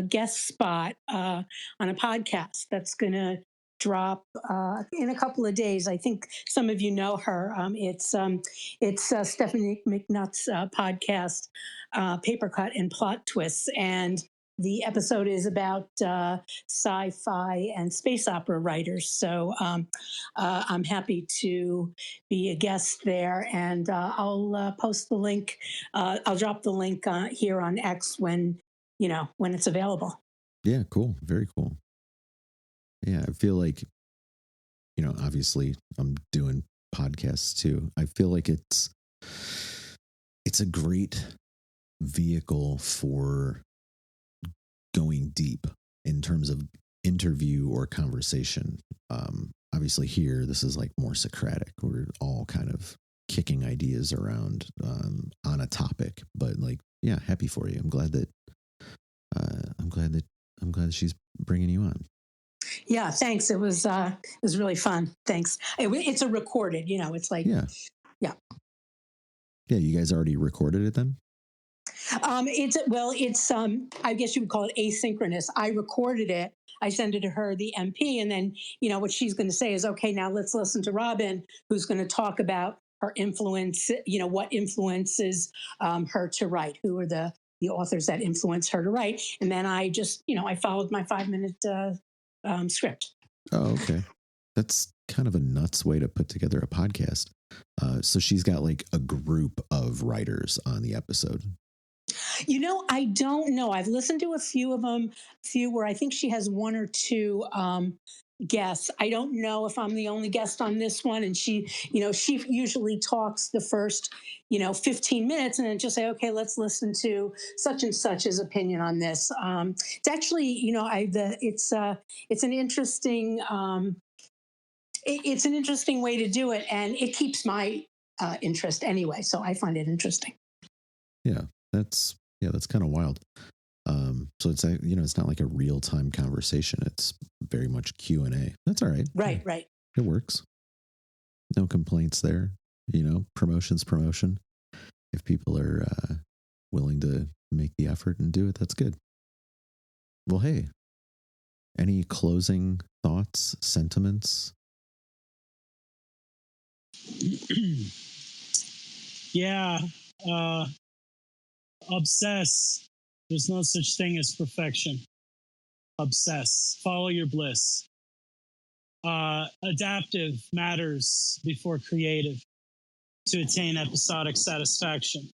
guest spot on a podcast that's going to drop in a couple of days. I think some of you know her. It's Stephanie McNutt's podcast, Papercut and Plot Twists. And the episode is about sci-fi and space opera writers. So I'm happy to be a guest there, and I'll post the link. I'll drop the link here on X when it's available. Yeah, cool. Very cool. Yeah, I feel like, obviously I'm doing podcasts too. I feel like it's a great vehicle for going deep in terms of interview or conversation. Obviously here, this is like more Socratic. We're all kind of kicking ideas around on a topic, but like, yeah, happy for you. I'm glad that she's bringing you on. Yeah, thanks. It was really fun. Thanks. It's a recorded, it's like, Yeah. You guys already recorded it then? It's I guess you would call it asynchronous. I recorded it. I sent it to her, the MP, and then what she's going to say is, okay, now let's listen to Robin, who's going to talk about her influence. What influences her to write? Who are the authors that influence her to write? And then I just I followed my 5-minute script. Oh, okay. That's kind of a nuts way to put together a podcast. So she's got like a group of writers on the episode. I don't know. I've listened to a few of them, where I think she has 1 or 2 guests. I don't know if I'm the only guest on this one. And she usually talks the first, 15 minutes and then just say, okay, let's listen to such and such's opinion on this. It's actually, it's an interesting, it's an interesting way to do it. And it keeps my interest anyway. So I find it interesting. Yeah, that's kind of wild. So it's it's not like a real time conversation. It's very much Q&A. That's all right. Right, yeah, right. It works. No complaints there. Promotion's promotion. If people are willing to make the effort and do it, that's good. Well, hey, any closing thoughts, sentiments? Yeah. Obsess. There's no such thing as perfection. Obsess. Follow your bliss. Adaptive matters before creative to attain episodic satisfaction.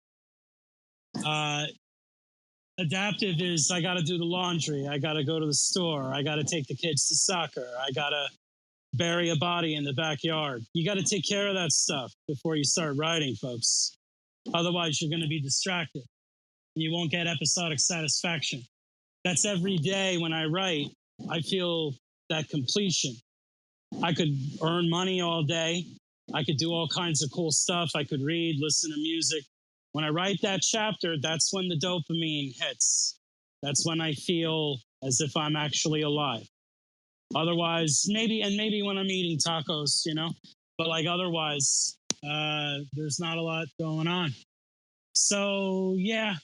Adaptive is, I got to do the laundry. I got to go to the store. I got to take the kids to soccer. I got to bury a body in the backyard. You got to take care of that stuff before you start writing, folks. Otherwise, you're going to be distracted. You won't get episodic satisfaction. That's every day when I write, I feel that completion. I could earn money all day. I could do all kinds of cool stuff. I could read, listen to music. When I write that chapter, that's when the dopamine hits. That's when I feel as if I'm actually alive. Otherwise, maybe when I'm eating tacos, but like otherwise, there's not a lot going on. So yeah,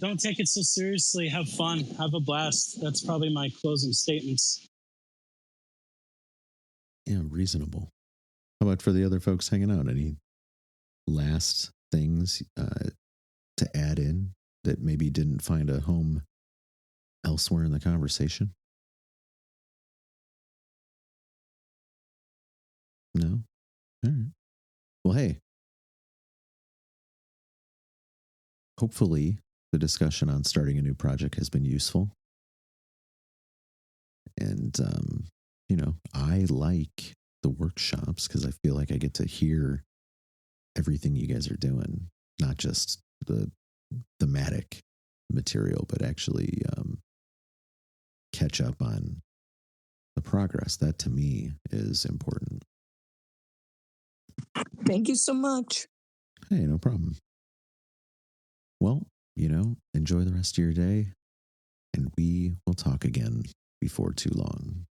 don't take it so seriously. Have fun. Have a blast. That's probably my closing statements. Yeah, reasonable. How about for the other folks hanging out? Any last things to add in that maybe didn't find a home elsewhere in the conversation? No? All right. Well, hey. Hopefully the discussion on starting a new project has been useful. And, I like the workshops because I feel like I get to hear everything you guys are doing, not just the thematic material, but actually catch up on the progress. That to me is important. Thank you so much. Hey, no problem. Well, enjoy the rest of your day, and we will talk again before too long.